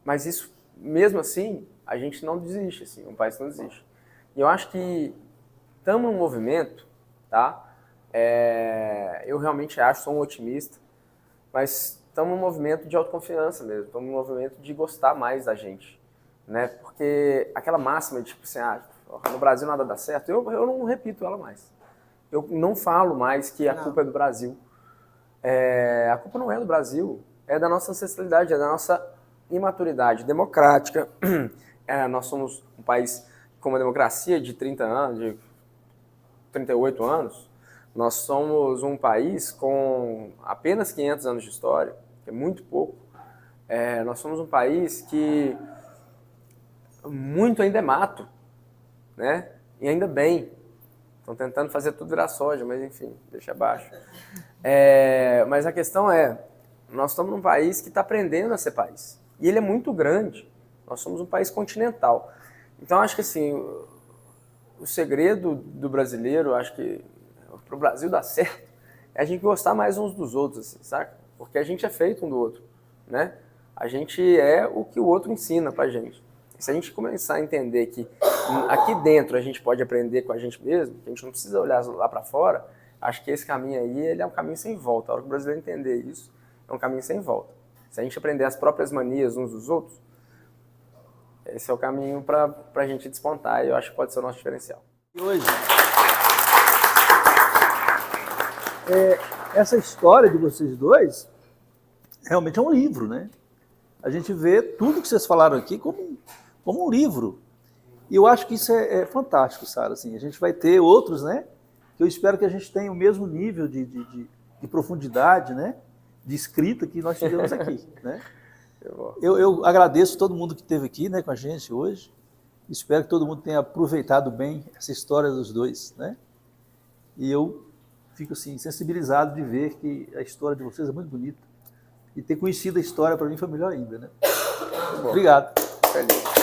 mas isso, mesmo assim, a gente não desiste, assim, um país não desiste. E eu acho que estamos num movimento, tá? Eu realmente acho, sou um otimista, mas estamos num movimento de autoconfiança mesmo, estamos num movimento de gostar mais da gente, né? Porque aquela máxima de tipo assim, no Brasil nada dá certo, eu não repito ela mais. Eu não falo mais que a culpa é do Brasil. A culpa não é do Brasil, é da nossa ancestralidade, é da nossa imaturidade democrática. Nós somos um país com uma democracia de 30 anos, de 38 anos. Nós somos um país com apenas 500 anos de história, que é muito pouco. Nós somos um país que muito ainda é mato, né? E ainda bem. Estão tentando fazer tudo virar soja, mas enfim, deixa abaixo. Mas a questão nós estamos num país que está aprendendo a ser país. E ele é muito grande. Nós somos um país continental. Então, acho que assim, o segredo do brasileiro, acho que para o Brasil dar certo, é a gente gostar mais uns dos outros, assim, saca? Porque a gente é feito um do outro, né? A gente é o que o outro ensina pra gente. Se a gente começar a entender que aqui dentro a gente pode aprender com a gente mesmo, que a gente não precisa olhar lá para fora, acho que esse caminho aí ele é um caminho sem volta. A hora que o brasileiro entender isso, é um caminho sem volta. Se a gente aprender as próprias manias uns dos outros, esse é o caminho para a gente despontar e eu acho que pode ser o nosso diferencial. E hoje, essa história de vocês dois realmente é um livro, né? A gente vê tudo que vocês falaram aqui como um livro. E eu acho que isso é fantástico, Sara. Assim, a gente vai ter outros, né? Que eu espero que a gente tenha o mesmo nível de profundidade, né? De escrita que nós tivemos aqui, né? Eu agradeço todo mundo que esteve aqui, né, com a gente hoje. Espero que todo mundo tenha aproveitado bem essa história dos dois, né? E eu fico assim sensibilizado de ver que a história de vocês é muito bonita. E ter conhecido a história para mim foi melhor ainda, né? Obrigado. Feliz.